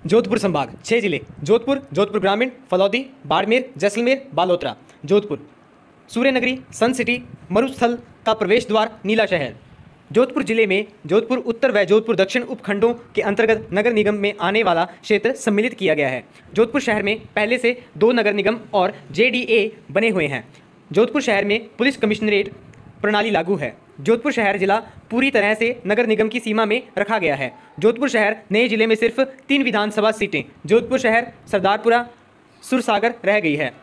जोधपुर संभाग 6 जिले जोधपुर, जोधपुर ग्रामीण, फलौदी, बाड़मेर, जैसलमेर, बालोतरा। जोधपुर सूर्यनगरी, सन सिटी, मरुस्थल का प्रवेश द्वार, नीला शहर। जोधपुर जिले में जोधपुर उत्तर व जोधपुर दक्षिण उपखंडों के अंतर्गत नगर निगम में आने वाला क्षेत्र सम्मिलित किया गया है। जोधपुर शहर में पहले से 2 नगर निगम और जेडीए बने हुए हैं। जोधपुर शहर में पुलिस कमिश्नरेट प्रणाली लागू है। जोधपुर शहर जिला पूरी तरह से नगर निगम की सीमा में रखा गया है। जोधपुर शहर नए जिले में सिर्फ 3 विधानसभा सीटें जोधपुर शहर, सरदारपुरा, सुरसागर रह गई है।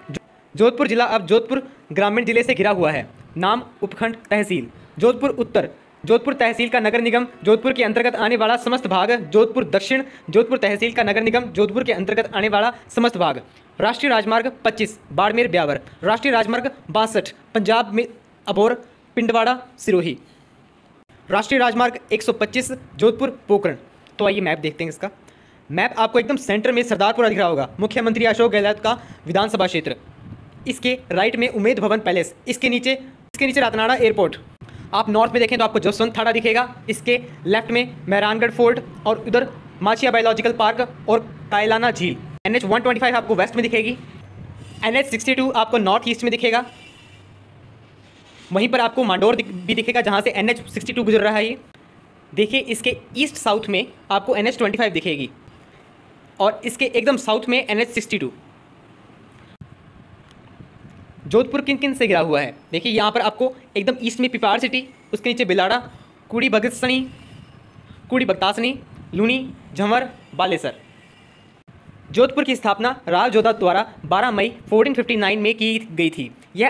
जोधपुर जिला अब जोधपुर ग्रामीण जिले से घिरा हुआ है। नाम, उपखंड, तहसील। जोधपुर उत्तर जोधपुर तहसील का नगर निगम जोधपुर के अंतर्गत आने वाला समस्त भाग। जोधपुर दक्षिण जोधपुर तहसील का नगर निगम जोधपुर के अंतर्गत आने वाला समस्त भाग। राष्ट्रीय राजमार्ग 25 बाड़मेर ब्यावर। राष्ट्रीय राजमार्ग 62 पंजाब में अबोर, पिंडवाड़ा, सिरोही। राष्ट्रीय राजमार्ग 125 जोधपुर पोकरण। तो आइए मैप देखते हैं इसका। मैप आपको एकदम सेंटर में सरदारपुरा दिख रहा होगा, मुख्यमंत्री अशोक गहलोत का विधानसभा क्षेत्र। इसके राइट में उमेद भवन पैलेस, इसके नीचे रातनाड़ा एयरपोर्ट। आप नॉर्थ में देखें तो आपको जसवंत थाड़ा दिखेगा। इसके लेफ्ट में मेहरानगढ़ फोर्ट और उधर माचिया बायोलॉजिकल पार्क और कायलाना झील। NH 125 आपको वेस्ट में दिखेगी। NH 62 आपको नॉर्थ ईस्ट में दिखेगा। वहीं पर आपको मांडोर भी दिखेगा जहां से NH 62 गुजर रहा है। ये देखिए, इसके ईस्ट साउथ में आपको NH 25 दिखेगी और इसके एकदम साउथ में NH 62। जोधपुर किन किन से घिरा हुआ है? देखिए, यहाँ पर आपको एकदम ईस्ट में पिपाड़ सिटी, उसके नीचे बिलाड़ा, कुड़ी भगतासनी, लूनी, झंवर, बालेसर। जोधपुर की स्थापना राव जोधा द्वारा 12 मई 1459 में की गई थी। यह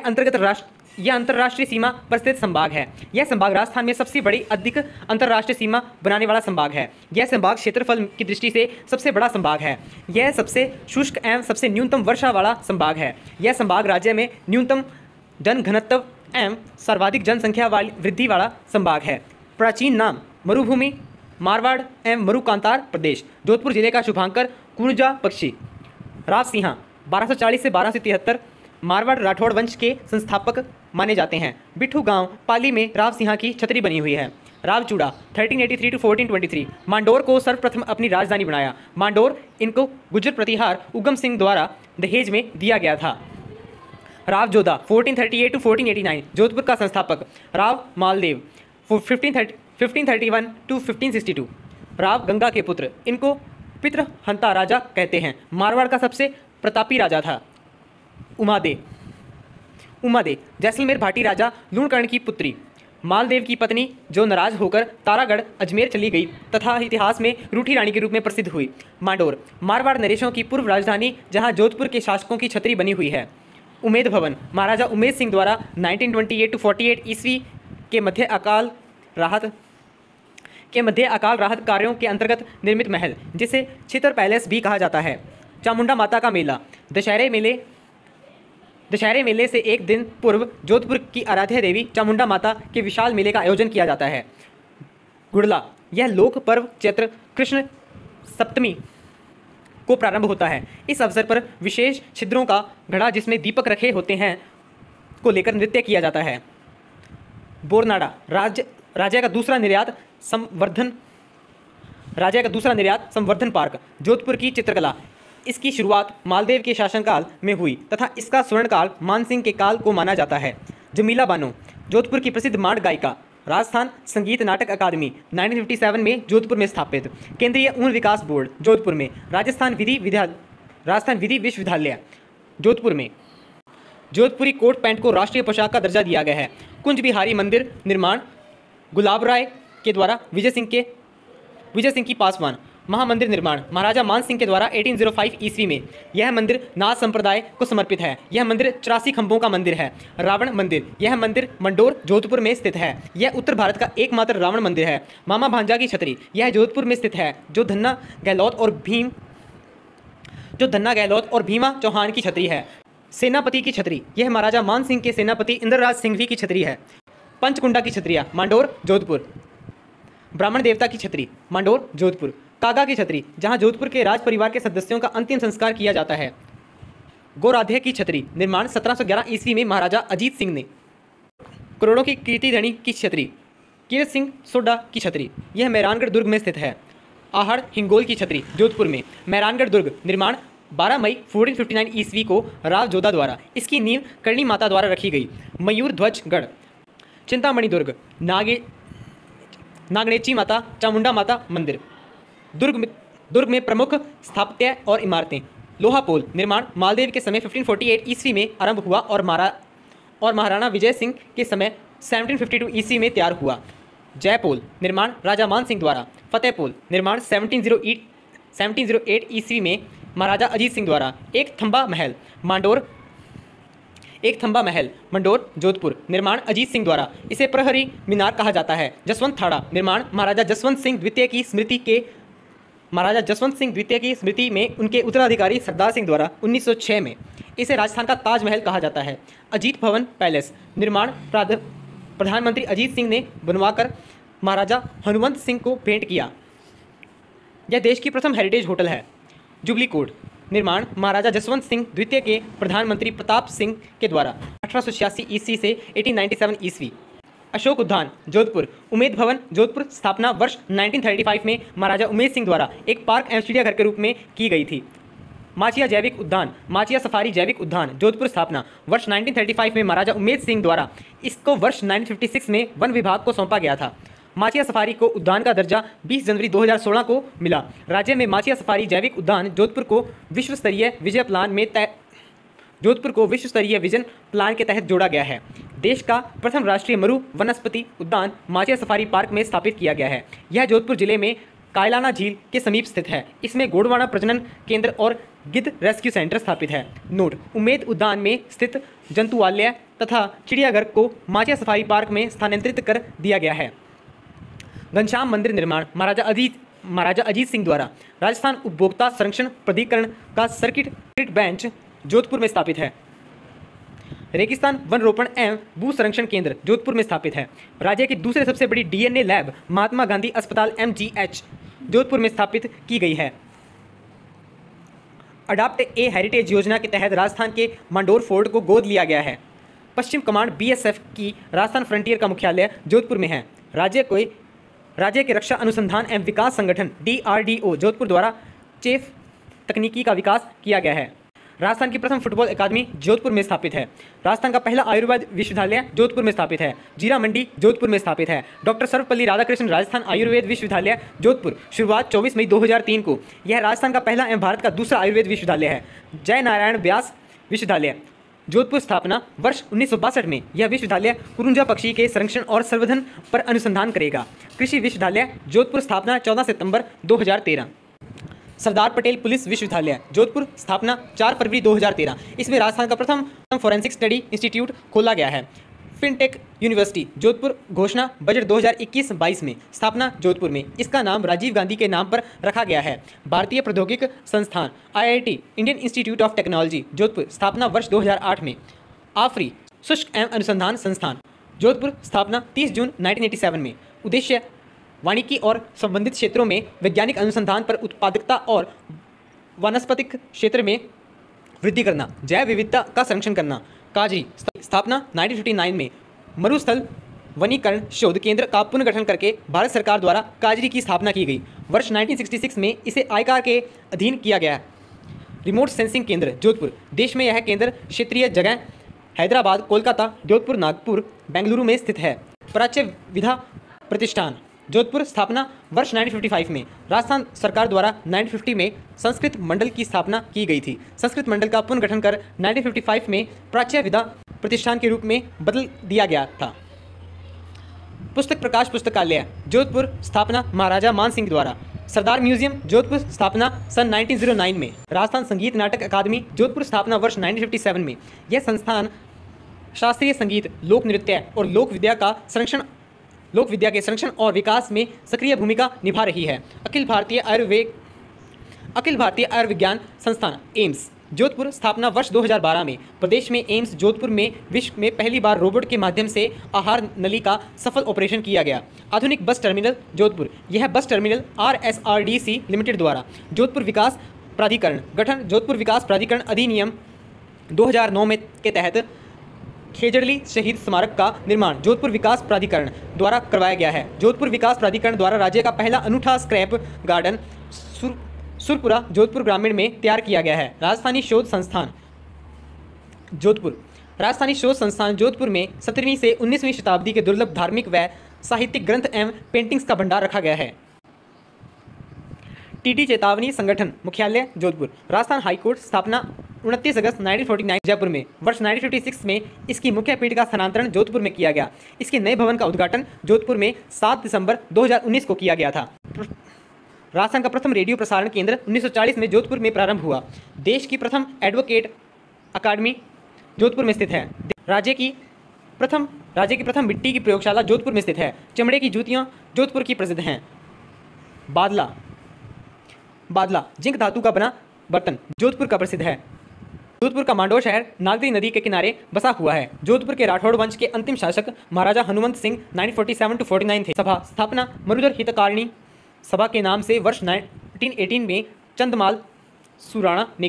अंतर्राष्ट्रीय सीमा पर स्थित संभाग है। यह संभाग राजस्थान में सबसे बड़ी अधिक अंतर्राष्ट्रीय सीमा बनाने वाला संभाग है। यह संभाग क्षेत्रफल की दृष्टि से सबसे बड़ा संभाग है। यह सबसे शुष्क एवं सबसे न्यूनतम वर्षा वाला संभाग है। यह संभाग राज्य में न्यूनतम जन घनत्व एवं सर्वाधिक जनसंख्या वाली वृद्धि वाला संभाग है। प्राचीन नाम मरुभूमि, मारवाड़ एवं मरुकांतार प्रदेश। जोधपुर जिले का शुभांकर कुंजा पक्षी। राव सिंहा 1240 से 1273 मारवाड़ राठौड़ वंश के संस्थापक माने जाते हैं। बिट्ठू गांव पाली में राव सिंहा की छतरी बनी हुई है। रावचूड़ा 1383 to 1423 मांडोर को सर्वप्रथम अपनी राजधानी बनाया। मांडोर इनको गुर्जर प्रतिहार उगम सिंह द्वारा दहेज में दिया गया था। राव जोधा 1438 to 1489 जोधपुर का संस्थापक। राव मालदेव 1531 to 1562 राव गंगा के पुत्र, इनको पितृहंता राजा कहते हैं। मारवाड़ का सबसे प्रतापी राजा था। उमादे जैसलमेर भाटी राजा लूणकर्ण की पुत्री। मालदेव की पत्नी जो नाराज होकर तारागढ़ अजमेर चली गई तथा इतिहास में रूठी रानी के रूप में प्रसिद्ध हुई। मांडोर मारवाड़ नरेशों की पूर्व राजधानी जहां जोधपुर के शासकों की छतरी बनी हुई है। उमेद भवन महाराजा उमेद सिंह द्वारा 1928 to 48 ईस्वी के मध्य अकाल राहत कार्यों के अंतर्गत निर्मित महल, जिसे छितर पैलेस भी कहा जाता है। चामुंडा माता का मेला दशहरे मेले से एक दिन पूर्व जोधपुर की आराध्य देवी चामुंडा माता के विशाल मेले का आयोजन किया जाता है। गुड़ला, यह लोक पर्व चैत्र कृष्ण सप्तमी को प्रारंभ होता है। इस अवसर पर विशेष छिद्रों का घड़ा जिसमें दीपक रखे होते हैं को लेकर नृत्य किया जाता है। बोरनाड़ा राज्य का दूसरा निर्यात संवर्धन पार्क। जोधपुर की चित्रकला, इसकी शुरुआत मालदेव के शासनकाल में हुई तथा इसका स्वर्णकाल मानसिंह के काल को माना जाता है। जमीला बानो जोधपुर की प्रसिद्ध मांड गायिका। राजस्थान संगीत नाटक अकादमी 1957 में जोधपुर में स्थापित। केंद्रीय ऊन विकास बोर्ड जोधपुर में। राजस्थान विधि विश्वविद्यालय जोधपुर में। जोधपुरी कोट पैंट को राष्ट्रीय पोशाक का दर्जा दिया गया है। कुंज बिहारी मंदिर निर्माण गुलाब राय के द्वारा विजय सिंह की पासवान। महामंदिर निर्माण महाराजा मान सिंह के द्वारा 1805 ईस्वी में। यह मंदिर नाथ संप्रदाय को समर्पित है। यह मंदिर 84 खंभों का मंदिर है। रावण मंदिर, यह मंदिर मंडोर जोधपुर में स्थित है। यह उत्तर भारत का एकमात्र रावण मंदिर है। मामा भांजा की छतरी, यह जोधपुर में स्थित है। जो धन्ना गहलोत और भीमा चौहान की छतरी है। सेनापति की छतरी, यह महाराजा मान सिंह के सेनापति इंद्रराज सिंघवी की छतरी है। पंचकुंडा की छतरियाँ मांडोर जोधपुर। ब्राह्मण देवता की छतरी मांडोर जोधपुर। कागा की छतरी, जहां जोधपुर के राज परिवार के सदस्यों का अंतिम संस्कार किया जाता है। गौराध्य की छतरी निर्माण 1711 ईस्वी में महाराजा अजीत सिंह ने। करोड़ों की कीर्ति धनी की छतरी कीरत सिंह सोडा की छतरी, यह मेहरानगढ़ दुर्ग में स्थित है। आहड़ हिंगोल की छतरी जोधपुर में। मेहरानगढ़ दुर्ग निर्माण 12 मई 1459 ईस्वी को राव जोधा द्वारा, इसकी नींव करणी माता द्वारा रखी गई। मयूर ध्वज गढ़ चिंतामणि दुर्ग नागणेची माता चामुंडा माता मंदिर। दुर्ग में प्रमुख स्थापत्य और इमारतें। लोहा पोल निर्माण मालदेव के समय 1548 ईस्वी में आरंभ हुआ और महाराणा विजय सिंह के समय 1752 ईस्वी में तैयार हुआ। जयपोल निर्माण राजा मान सिंह द्वारा। फतेहपोल निर्माण 1708 ईस्वी में महाराजा अजीत सिंह द्वारा। एक थंबा महल मंडोर जोधपुर निर्माण अजीत सिंह द्वारा, इसे प्रहरी मीनार कहा जाता है। जसवंत थाड़ा निर्माण महाराजा जसवंत सिंह द्वितीय की स्मृति में उनके उत्तराधिकारी सरदार सिंह द्वारा 1906 में। इसे राजस्थान का ताजमहल कहा जाता है। अजीत भवन पैलेस निर्माण प्रधानमंत्री अजीत सिंह ने बनवाकर महाराजा हनुमंत सिंह को भेंट किया। यह देश की प्रथम हेरिटेज होटल है। जुबली कोर्ट निर्माण महाराजा जसवंत सिंह द्वितीय के प्रधानमंत्री प्रताप सिंह के द्वारा 1886 ईस्वी से 1897 ईस्वी। अशोक उद्यान जोधपुर। उमेद भवन जोधपुर स्थापना वर्ष 1935 में महाराजा उमेद सिंह द्वारा एक पार्क एवं चिड़ियाघर के रूप में की गई थी। माचिया सफारी जैविक उद्यान जोधपुर स्थापना वर्ष 1935 में महाराजा उमेद सिंह द्वारा, इसको वर्ष 1956 में वन विभाग को सौंपा गया था। माचिया सफारी को उद्यान का दर्जा 20 जनवरी 2016 को मिला। राज्य में माचिया सफारी जैविक उद्यान जोधपुर को विश्व स्तरीय विजन प्लान के तहत जोड़ा गया है। देश का प्रथम राष्ट्रीय मरु वनस्पति उद्यान माचिया सफारी पार्क में स्थापित किया गया है। यह जोधपुर जिले में कायलाना झील के समीप स्थित है। इसमें गोड़वाना प्रजनन केंद्र और गिद्ध रेस्क्यू सेंटर स्थापित है। नोट: उमेद उद्यान में स्थित जंतुआलय तथा चिड़ियाघर को माचिया सफारी पार्क में स्थानांतरित कर दिया गया है। घनश्याम मंदिर निर्माण महाराजा अजीत सिंह द्वारा। राजस्थान उपभोक्ता संरक्षण प्राधिकरण का सर्किट बेंच जोधपुर में स्थापित है। रेगिस्तान वन रोपण एवं भू संरक्षण केंद्र जोधपुर में स्थापित है। राज्य की दूसरे सबसे बड़ी डीएनए लैब महात्मा गांधी अस्पताल MGH जोधपुर में स्थापित की गई है। अडॉप्ट ए हेरिटेज योजना के तहत राजस्थान के मंडोर फोर्ट को गोद लिया गया है। पश्चिम कमांड BSF की राजस्थान फ्रंटियर का मुख्यालय जोधपुर में है। राज्य के रक्षा अनुसंधान एवं विकास संगठन DRDO जोधपुर द्वारा चेफ तकनीकी का विकास किया गया है। राजस्थान की प्रथम फुटबॉल अकादमी जोधपुर में स्थापित है। राजस्थान का पहला आयुर्वेद विश्वविद्यालय जोधपुर में स्थापित है। जीरा मंडी जोधपुर में स्थापित है। डॉक्टर सर्वपल्ली राधाकृष्णन राजस्थान आयुर्वेद विश्वविद्यालय जोधपुर, शुरुआत 24 मई 2003 को। यह राजस्थान का पहला एवं भारत का दूसरा आयुर्वेद विश्वविद्यालय है। जय नारायण व्यास विश्वविद्यालय जोधपुर स्थापना वर्ष 1962 में। यह विश्वविद्यालय कुरुंजा पक्षी के संरक्षण और संवर्धन पर अनुसंधान करेगा। कृषि विश्वविद्यालय जोधपुर स्थापना 14 सितंबर 2013। सरदार पटेल पुलिस विश्वविद्यालय जोधपुर स्थापना 4 फरवरी 2013। इसमें राजस्थान का प्रथम फॉरेंसिक स्टडी इंस्टीट्यूट खोला गया है। फिनटेक यूनिवर्सिटी जोधपुर घोषणा बजट 2021-22 में। स्थापना जोधपुर में। इसका नाम राजीव गांधी के नाम पर रखा गया है। भारतीय प्रौद्योगिकी संस्थान IIT Indian institute of technology Jodhpur स्थापना वर्ष 2008 में। आफरी शुष्क एवं अनुसंधान संस्थान जोधपुर स्थापना 30 जून 1987 में। उद्देश्य वानिकी और संबंधित क्षेत्रों में वैज्ञानिक अनुसंधान पर उत्पादकता और वनस्पतिक क्षेत्र में वृद्धि करना, जैव विविधता का संरक्षण करना। काजरी स्थापना 1959 में। मरुस्थल वनीकरण शोध केंद्र का पुनर्गठन करके भारत सरकार द्वारा काजरी की स्थापना की गई। वर्ष 1966 में इसे आयकर के अधीन किया गया। रिमोट सेंसिंग केंद्र जोधपुर। देश में यह केंद्र क्षेत्रीय जगह हैदराबाद, कोलकाता, जोधपुर, नागपुर, बेंगलुरु में स्थित है। प्राच्य विधा प्रतिष्ठान जोधपुर स्थापना वर्ष 1955 में। राजस्थान सरकार द्वारा 1950 में संस्कृत मंडल की स्थापना की गई थी। संस्कृत मंडल का पुनर्गठन कर 1955 में प्राच्य विधा प्रतिष्ठान के रूप में बदल दिया गया था। पुस्तक प्रकाश पुस्तकालय जोधपुर स्थापना महाराजा मान सिंह द्वारा। सरदार म्यूजियम जोधपुर स्थापना सन 1909 में। राजस्थान संगीत नाटक अकादमी जोधपुर स्थापना वर्ष 1957 में। यह संस्थान शास्त्रीय संगीत, लोक नृत्य और लोक विद्या के संरक्षण और विकास में सक्रिय भूमिका निभा रही है। अखिल भारतीय आयुर्विज्ञान संस्थान एम्स जोधपुर स्थापना वर्ष 2012 में। प्रदेश में एम्स जोधपुर में विश्व में पहली बार रोबोट के माध्यम से आहार नली का सफल ऑपरेशन किया गया। आधुनिक बस टर्मिनल जोधपुर। यह बस टर्मिनल RSRDC लिमिटेड द्वारा जोधपुर विकास प्राधिकरण गठन जोधपुर विकास प्राधिकरण अधिनियम 2009 में के तहत खेजड़ली शहीद स्मारक का निर्माण जोधपुर विकास प्राधिकरण द्वारा करवाया गया है। जोधपुर विकास प्राधिकरण द्वारा राज्य का पहला अनूठा स्क्रैप गार्डन सुरपुरा जोधपुर ग्रामीण में तैयार किया गया है। राजस्थानी शोध संस्थान जोधपुर में 17वीं से 19वीं शताब्दी के दुर्लभ धार्मिक व साहित्यिक ग्रंथ एवं पेंटिंग्स का भंडार रखा गया है। टीटी चेतावनी संगठन मुख्यालय जोधपुर। राजस्थान हाईकोर्ट स्थापना 29 अगस्त 1949 जयपुर में। वर्ष 1956 में इसकी मुख्य पीठ का स्थानांतरण जोधपुर में किया गया। इसके नए भवन का उद्घाटन जोधपुर में 7 दिसंबर 2019 को किया गया था। राजस्थान का प्रथम रेडियो प्रसारण केंद्र 1940 में जोधपुर में प्रारंभ हुआ। देश की प्रथम एडवोकेट अकादमी जोधपुर में स्थित है। राज्य की प्रथम मिट्टी की प्रयोगशाला जोधपुर में स्थित है। चमड़े की जूतियां जोधपुर की प्रसिद्ध हैं। बादला जिंक धातु का बना बर्तन जोधपुर का प्रसिद्ध है। जोधपुर का मांडोर शहर नागरी नदी के किनारे बसा हुआ है। जोधपुर के राठौड़ वंश के अंतिम शासक महाराजा हनुमंत सिंह 1947-49 थे। सभा स्थापना मरुधर हितकारिणी सभा के नाम से वर्ष 1918 में चंदमाल सुराणा ने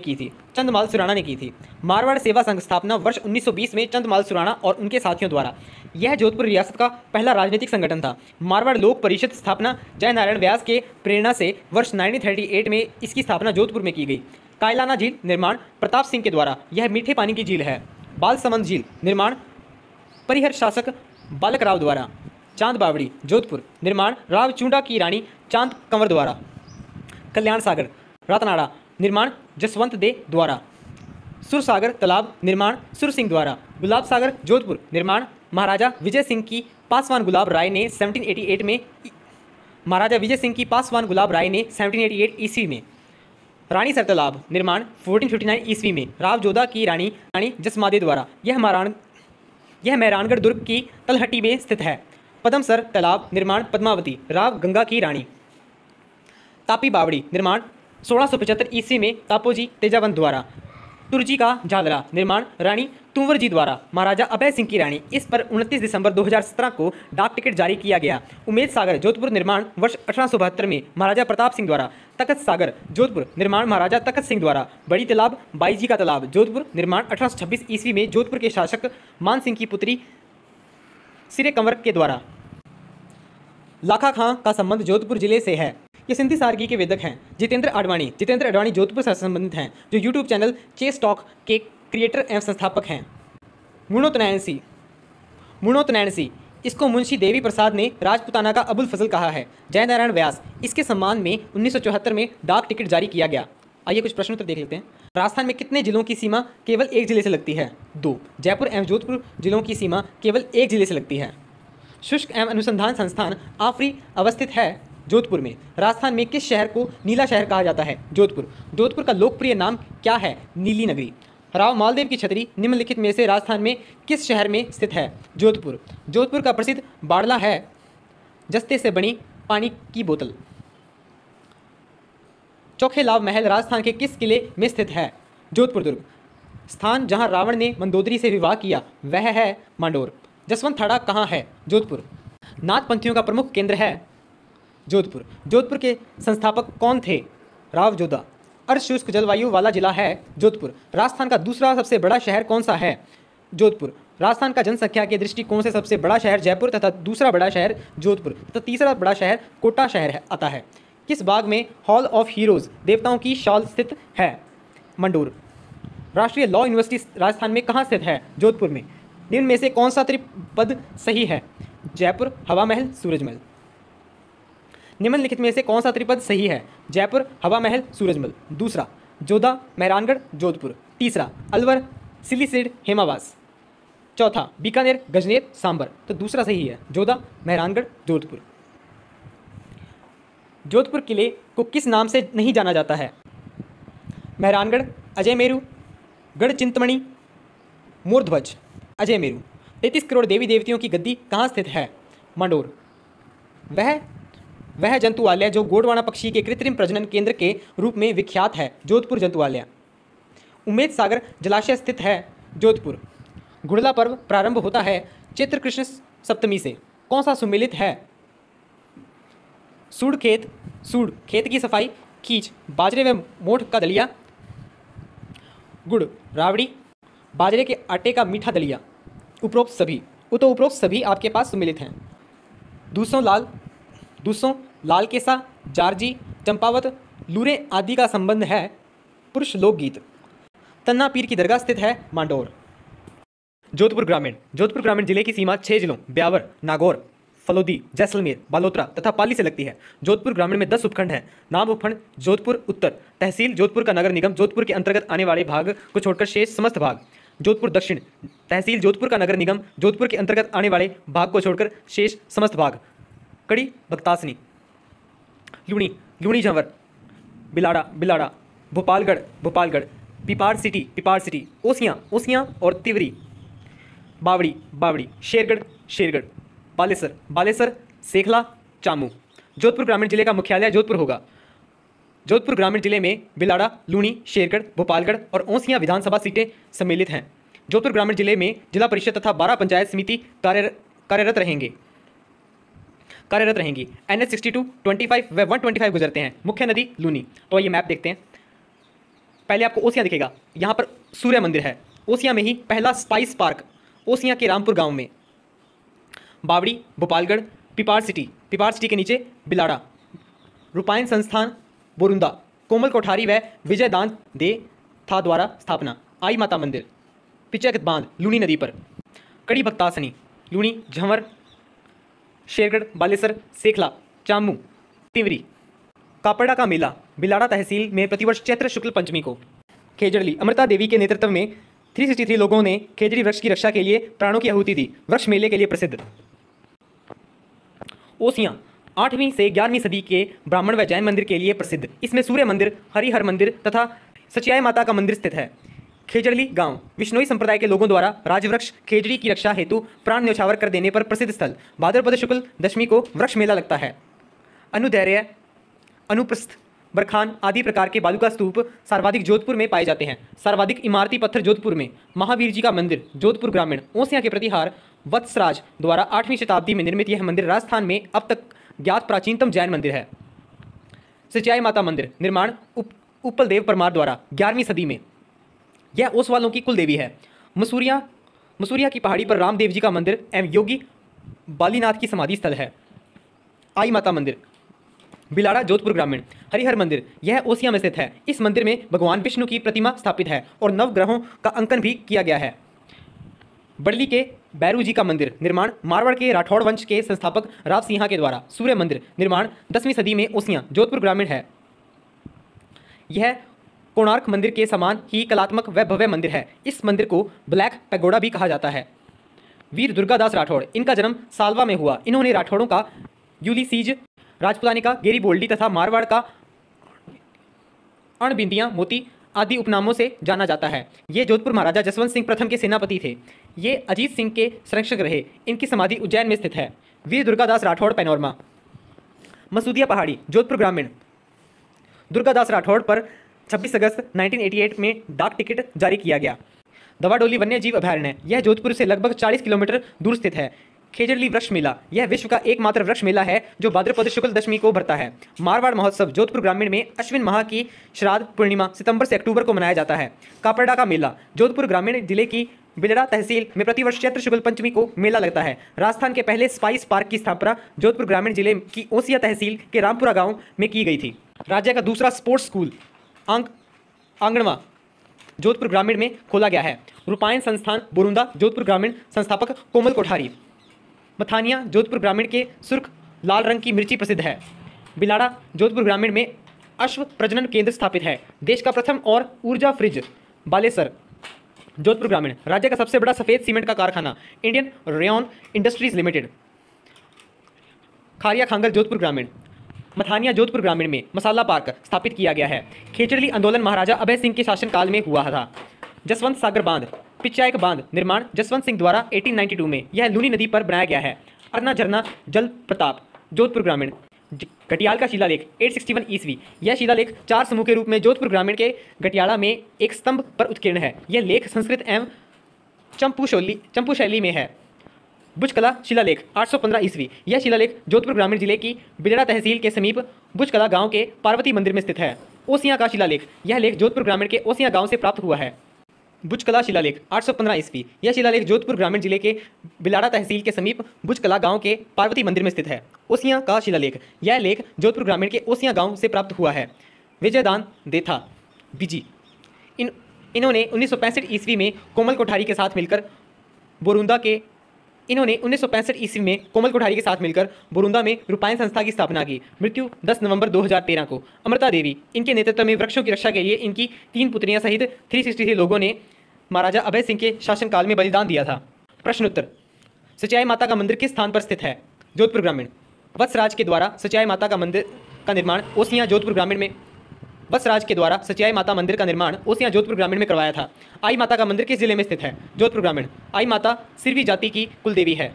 की थी। मारवाड़ सेवा संघ स्थापना वर्ष 1920 में चंदमाल सुराणा और उनके साथियों द्वारा। यह जोधपुर रियासत का पहला राजनीतिक संगठन था। मारवाड़ लोक परिषद स्थापना जय नारायण व्यास के प्रेरणा से वर्ष 1938 में इसकी स्थापना जोधपुर में की गई। कायलाना झील निर्माण प्रताप सिंह के द्वारा। यह मीठे पानी की झील है। बालसमंद झील निर्माण परिहर शासक बालक राव द्वारा। चांद बावड़ी जोधपुर निर्माण राव चूंडा की रानी चांद कंवर द्वारा। कल्याण सागर रतनाड़ा निर्माण जसवंत दे द्वारा। सुरसागर तालाब निर्माण सुर सिंह द्वारा। गुलाब सागर जोधपुर निर्माण महाराजा विजय सिंह की पासवान गुलाब राय ने 1788 ईस्वी में। रानीसर तालाब निर्माण 1459 ईस्वी में राव जोधा की रानी जसमादे द्वारा। यह मेहरानगढ़ दुर्ग की तलहटी में स्थित है। पदमसर तालाब निर्माण पद्मावती राव गंगा की रानी। तापी बावड़ी निर्माण 1675 ईस्वी में तापोजी तेजावंत द्वारा। तुर्जी का झालरा निर्माण रानी तुंवर जी द्वारा महाराजा अभय सिंह की रानी। इस पर 29 दिसंबर 2017 को डाक टिकट जारी किया गया। उमेद सागर जोधपुर निर्माण वर्ष 1872 में महाराजा प्रताप सिंह द्वारा। तखत सागर जोधपुर निर्माण महाराजा तखत सिंह द्वारा। बड़ी तालाब बाईजी का तालाब जोधपुर निर्माण 1826 ईस्वी में जोधपुर के शासक मान सिंह की पुत्री सिरे कंवर के द्वारा। लाखा खां का संबंध जोधपुर जिले से है। ये सिंधी सारगी के वेदक हैं। जितेंद्र अडवाणी जोधपुर से संबंधित हैं, जो यूट्यूब चैनल चेस टॉक के क्रिएटर एवं संस्थापक हैं। मुणोत नैन सी इसको मुंशी देवी प्रसाद ने राजपुताना का अबुल फजल कहा है। जय नारायण व्यास इसके सम्मान में 1974 में डाक टिकट जारी किया गया। आइए कुछ प्रश्न उत्तर देख लेते हैं। राजस्थान में कितने जिलों की सीमा केवल एक जिले से लगती है? 2। जयपुर एवं जोधपुर जिलों की सीमा केवल एक जिले से लगती है। शुष्क एवं अनुसंधान संस्थान आफरी अवस्थित है जोधपुर में। राजस्थान में किस शहर को नीला शहर कहा जाता है? जोधपुर का लोकप्रिय नाम क्या है? नीली नगरी। राव मालदेव की छतरी निम्नलिखित में से राजस्थान में किस शहर में स्थित है? जोधपुर का प्रसिद्ध बाड़ला है जस्ते से बनी पानी की बोतल। चौखेलाव महल राजस्थान के किस किले में स्थित है? जोधपुर दुर्ग। स्थान जहां रावण ने मंदोदरी से विवाह किया वह है मांडोर। जसवंत थाड़ा कहाँ है? जोधपुर। नाथ पंथियों का प्रमुख केंद्र है जोधपुर के संस्थापक कौन थे? राव जोधा। अर्धशुष्क जलवायु वाला जिला है जोधपुर। राजस्थान का दूसरा सबसे बड़ा शहर कौन सा है? जोधपुर। राजस्थान का जनसंख्या के दृष्टिकोण से सबसे बड़ा शहर जयपुर तथा दूसरा बड़ा शहर जोधपुर तथा तीसरा बड़ा शहर कोटा शहर आता है। किस बाग में हॉल ऑफ हीरोज देवताओं की शॉल स्थित है? मंडोर। राष्ट्रीय लॉ यूनिवर्सिटी राजस्थान में कहाँ स्थित है? जोधपुर में। निम्न में से कौन सा त्रिपद सही है? जयपुर, हवा महल, सूरजमल। निम्नलिखित में से कौन सा त्रिपद सही है? जयपुर, हवा महल, सूरजमल। दूसरा जोधा, मेहरानगढ़, जोधपुर। तीसरा अलवर, सिलीसिड, हेमावास। चौथा बीकानेर, गजनेर, सांबर। तो दूसरा सही है, जोधा, मेहरानगढ़, जोधपुर। जोधपुर किले को किस नाम से नहीं जाना जाता है? मेहरानगढ़, अजय मेरू, गढ़ चिंतमणि, मोरध्वज। अजय मेरू। 33 करोड़ देवी देवतियों की गद्दी कहाँ स्थित है? मंडोर। वह जंतुआलय जो गोडवाना पक्षी के कृत्रिम प्रजनन केंद्र के रूप में विख्यात है। जोधपुर जंतुआलय। उमेद सागर जलाशय स्थित है जोधपुर। गुड़ला पर्व प्रारंभ होता है चैत्र कृष्ण सप्तमी से। कौन सा सुमेलित है? सूड़ खेत की सफाई। खींच बाजरे व मोठ का दलिया। गुड़ रावड़ी बाजरे के आटे का मीठा दलिया। उपरोक्त सभी आपके पास सम्मिलित हैं। दूसरों लाल केसा, जारजी, चंपावत, लूरे आदि का संबंध है पुरुष लोकगीत। तन्ना पीर की दरगाह स्थित है मांडोर। जोधपुर ग्रामीण जिले की सीमा 6 जिलों ब्यावर, नागौर, फलोदी, जैसलमेर, बालोतरा तथा पाली से लगती है। जोधपुर ग्रामीण में 10 उपखंड हैं। नाम उपखंड जोधपुर उत्तर, तहसील जोधपुर का नगर निगम, जोधपुर के अंतर्गत आने वाले भाग को छोड़कर शेष समस्त भाग। जोधपुर दक्षिण, तहसील जोधपुर का नगर निगम, जोधपुर के अंतर्गत आने वाले भाग को छोड़कर शेष समस्त भाग। कड़ी बक्तासनी, लूणी झंवर, बिलाड़ा, भोपालगढ़, पिपाड़ सिटी, ओसियां और तिवरी, बावड़ी, शेरगढ़, बालेसर, सेखला, चामू। जोधपुर ग्रामीण जिले का मुख्यालय जोधपुर होगा। जोधपुर ग्रामीण जिले में बिलाड़ा, लूणी, शेरगढ़, भोपालगढ़ और ओसियां विधानसभा सीटें सम्मिलित हैं। जोधपुर ग्रामीण जिले में जिला परिषद तथा 12 पंचायत समिति कार्यरत रहेंगी। NH 62, 25 व 125 गुजरते हैं। मुख्य नदी लूनी। तो ये मैप देखते हैं। पहले आपको ओसियां दिखेगा, यहाँ पर सूर्य मंदिर है। ओसियां में ही पहला स्पाइस पार्क ओसियां के रामपुर गांव में। बावड़ी, भोपालगढ़, पिपाड़ सिटी के नीचे बिलाड़ा, रूपायन संस्थान बोरुंदा, कोमल कोठारी व विजय दान दे था द्वारा स्थापना। आई माता मंदिर, पिचक बांध लूनी नदी पर। कड़ी बक्तासनी, लूनी, झंवर, शेरगढ़, बालेसर, सेखला, चामू, तिवरी। कापड़ा का मेला बिलाड़ा तहसील में प्रतिवर्ष चैत्र शुक्ल पंचमी को। खेजड़ली, अमृता देवी के नेतृत्व में 363 लोगों ने खेजड़ी वृक्ष की रक्षा के लिए प्राणों की आहुति दी। वृक्ष मेले के लिए प्रसिद्ध। ओसियां 8वीं से 11वीं सदी के ब्राह्मण व जैन मंदिर के लिए प्रसिद्ध। इसमें सूर्य मंदिर, हरिहर मंदिर तथा सचियाय माता का मंदिर स्थित है। खेजड़ली गांव विश्नोई संप्रदाय के लोगों द्वारा राजवृक्ष खेजड़ी की रक्षा हेतु प्राण न्यौछावर कर देने पर प्रसिद्ध स्थल। भाद्रपद शुक्ल दशमी को वृक्ष मेला लगता है। अनुदैर्य, अनुप्रस्थ, बरखान आदि प्रकार के बालू का स्तूप सर्वाधिक जोधपुर में पाए जाते हैं। सर्वाधिक इमारती पत्थर जोधपुर में। महावीर जी का मंदिर जोधपुर ग्रामीण। ओसियां के प्रतिहार वत्सराज द्वारा 8वीं शताब्दी में निर्मित यह मंदिर राजस्थान में अब तक ज्ञात प्राचीनतम जैन मंदिर है। सचियाय माता मंदिर निर्माण उपल देव परमार द्वारा 11वीं सदी में। यह ओसवालों की कुल देवी है। मसूरिया की पहाड़ी पर रामदेव जी का मंदिर एवं योगी बालीनाथ की समाधि स्थल है। आई माता मंदिर बिलाड़ा जोधपुर ग्रामीण। हरिहर मंदिर यह ओसियां में स्थित है। इस मंदिर में भगवान विष्णु की प्रतिमा स्थापित है और नवग्रहों का अंकन भी किया गया है। बड़ली के बैरू जी का मंदिर निर्माण मारवाड़ के राठौड़ वंश के संस्थापक राव सिंहा के द्वारा। सूर्य मंदिर निर्माण 10वीं सदी में ओसियां जोधपुर ग्रामीण है। यह कोणार्क मंदिर के समान ही कलात्मक व भव्य मंदिर है। इस मंदिर को ब्लैक पैगोडा भी कहा जाता है। वीर दुर्गादास राठौड़, इनका जन्म सालवा में हुआ। इन्होंने राठौड़ों का यूलिसीज, राजपुतानी का गेरीबोल्डी तथा मारवाड़ का अणबिंदियाँ मोती आदि उपनामों से जाना जाता है। ये जोधपुर महाराजा जसवंत सिंह प्रथम के सेनापति थे। ये अजीत सिंह के संरक्षक रहे। इनकी समाधि उज्जैन में स्थित है। वीर दुर्गादास राठौड़ पैनोरमा। मसूदिया पहाड़ी जोधपुर ग्रामीण। दुर्गादास राठौड़ पर 26 अगस्त 1988 में डाक टिकट जारी किया गया। दवाडोली वन्य जीव अभयारण्य यह जोधपुर से लगभग 40 किलोमीटर दूर स्थित है। खेजड़ली वृक्ष मेला यह विश्व का एकमात्र वृक्ष मेला है जो भाद्रपद शुक्ल दशमी को भरता है। मारवाड़ महोत्सव जोधपुर ग्रामीण में अश्विन माह की श्राद्ध पूर्णिमा सितंबर से अक्टूबर को मनाया जाता है। कापड़ा का मेला जोधपुर ग्रामीण जिले की बिलड़ा तहसील में प्रतिवर्ष चैत्र शुक्ल पंचमी को मेला लगता है। राजस्थान के पहले स्पाइस पार्क की स्थापना जोधपुर ग्रामीण जिले की ओसिया तहसील के रामपुरा गाँव में की गई थी। राज्य का दूसरा स्पोर्ट्स स्कूल आंगणवा जोधपुर ग्रामीण में खोला गया है। रूपायन संस्थान बोरुंदा जोधपुर ग्रामीण संस्थापक कोमल कोठारी। मथानिया जोधपुर ग्रामीण के सुर्ख लाल रंग की मिर्ची प्रसिद्ध है। बिलाड़ा जोधपुर ग्रामीण में अश्व प्रजनन केंद्र स्थापित है। देश का प्रथम और ऊर्जा फ्रिज बालेसर जोधपुर ग्रामीण। राज्य का सबसे बड़ा सफ़ेद सीमेंट का कारखाना Indian Rayon Industries Limited. Kharia Khangar Jodhpur ग्रामीण। मथानिया जोधपुर ग्रामीण में मसाला पार्क स्थापित किया गया है। खेचड़ली आंदोलन महाराजा अभय सिंह के शासनकाल में हुआ था। जसवंत सागर बांध पिचायक बांध निर्माण जसवंत सिंह द्वारा 1892 में। यह लूनी नदी पर बनाया गया है। अरना झरना जल प्रताप जोधपुर ग्रामीण। गटियाल का शिलालेख 861 ईस्वी। यह शिलालेख 4 समूह के रूप में जोधपुर ग्रामीण के गटियाला में एक स्तंभ पर उत्कीर्ण है। यह लेख संस्कृत एवं चंपू शैली में है। बुजकला शिलालेख 815 ईस्वी। यह शिलालेख जोधपुर ग्रामीण जिले की बिलड़ा तहसील के समीप बुजकला गांव के पार्वती मंदिर में स्थित है। ओसियां का शिलालेख यह लेख जोधपुर ग्रामीण के ओसियां गांव से प्राप्त हुआ है। बुचकला शिलालेख 815 ईस्वी। यह शिलालेख जोधपुर ग्रामीण जिले के बिलाड़ा तहसील के समीप बुचकला गांव के पार्वती मंदिर में स्थित है। ओसियां का शिलालेख। यह लेख जोधपुर ग्रामीण के ओसियां गांव से प्राप्त हुआ है। विजयदान देथा बीजी। इन्होंने 1965 ईस्वी में कोमल कोठारी के साथ मिलकर बोरुंदा में रूपायन संस्था की स्थापना की। मृत्यु 10 नवंबर 2013 को। अमृता देवी। इनके नेतृत्व में वृक्षों की रक्षा के लिए इनकी 3 पुत्रियां सहित 363 लोगों ने महाराजा अभय सिंह के शासनकाल में बलिदान दिया था। प्रश्नोत्तर। सचियाई माता का मंदिर किस स्थान पर स्थित है? जोधपुर ग्रामीण। वत्सराज के द्वारा सचियाई माता का मंदिर का निर्माण ओसियां जोधपुर ग्रामीण में जोधपुर ग्रामीण में करवाया था। आई माता का मंदिर किस जिले में स्थित है? जोधपुर ग्रामीण। आई माता सिरवी जाति की कुल देवी है।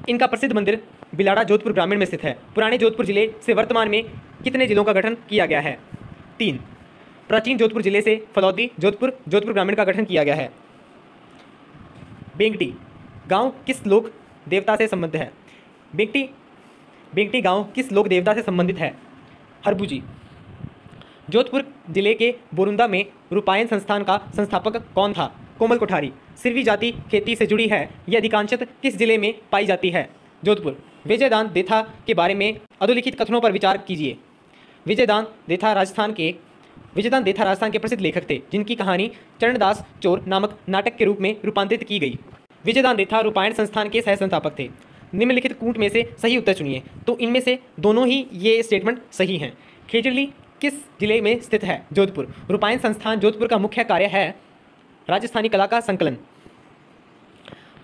इनका प्रसिद्ध मंदिर बिलाड़ा जोधपुर ग्रामीण में स्थित है। पुराने जोधपुर जिले से वर्तमान में कितने जिलों का गठन किया गया है? 3। प्राचीन जोधपुर जिले से फलौदी जोधपुर ग्रामीण का गठन किया गया है। बेंगटी गांव किस लोक देवता से संबंधित है? बेंगटी गांव किस लोक देवता से संबंधित है? हरबुजी। जोधपुर जिले के बोरुंदा में रूपायन संस्थान का संस्थापक कौन था? कोमल कोठारी। सिरवी जाति खेती से जुड़ी है। यह अधिकांशतः किस जिले में पाई जाती है? जोधपुर। विजयदान देथा के बारे में अधोलिखित कथनों पर विचार कीजिए। विजयदान देथा राजस्थान के प्रसिद्ध लेखक थे, जिनकी कहानी चरणदास चोर नामक नाटक के रूप में रूपांतरित की गई। विजयदान देथा रूपायन संस्थान के सह संस्थापक थे। निम्नलिखित कूट में से सही उत्तर चुनिए। तो इनमें से दोनों ही ये स्टेटमेंट सही हैं। खेजड़ली किस जिले में स्थित है? जोधपुर। रूपायन संस्थान जोधपुर का मुख्य कार्य है राजस्थानी कला का संकलन।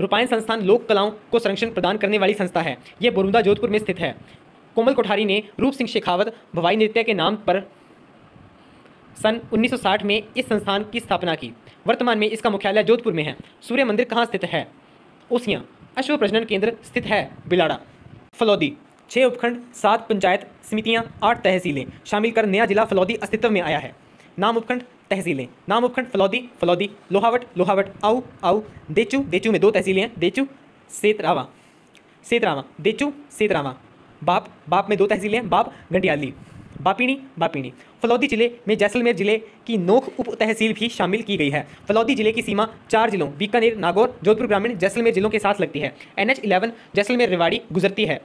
रूपायन संस्थान लोक कलाओं को संरक्षण प्रदान करने वाली संस्था है। यह बोरुंदा जोधपुर में स्थित है। कोमल कोठारी ने रूप सिंह शेखावत भवाई नृत्य के नाम पर सन 1960 में इस संस्थान की स्थापना की। वर्तमान में इसका मुख्यालय जोधपुर में है। सूर्य मंदिर कहाँ स्थित है? ओसियां। अश्व प्रजनन केंद्र स्थित है बिलाड़ा। फलौदी। 6 उपखंड, 7 पंचायत समितियां, 8 तहसीलें शामिल कर नया जिला फलौदी अस्तित्व में आया है। नाम उपखंड तहसीलें। नाम उपखंड फलौदी, लोहावट, आऊ, देचू में 2 तहसीलें हैं। देचू सेतरावा, देचू सेतरावा। बाप में 2 तहसीलें हैं। बाप घंटियाली, बापीनी। फलौदी जिले में जैसलमेर जिले की नोख उप तहसील भी शामिल की गई है। फलौदी जिले की सीमा 4 जिलों बीकानेर, नागौर, जोधपुर ग्रामीण, जैसलमेर जिलों के साथ लगती है। NH11 जैसलमेर रेवाड़ी गुजरती है।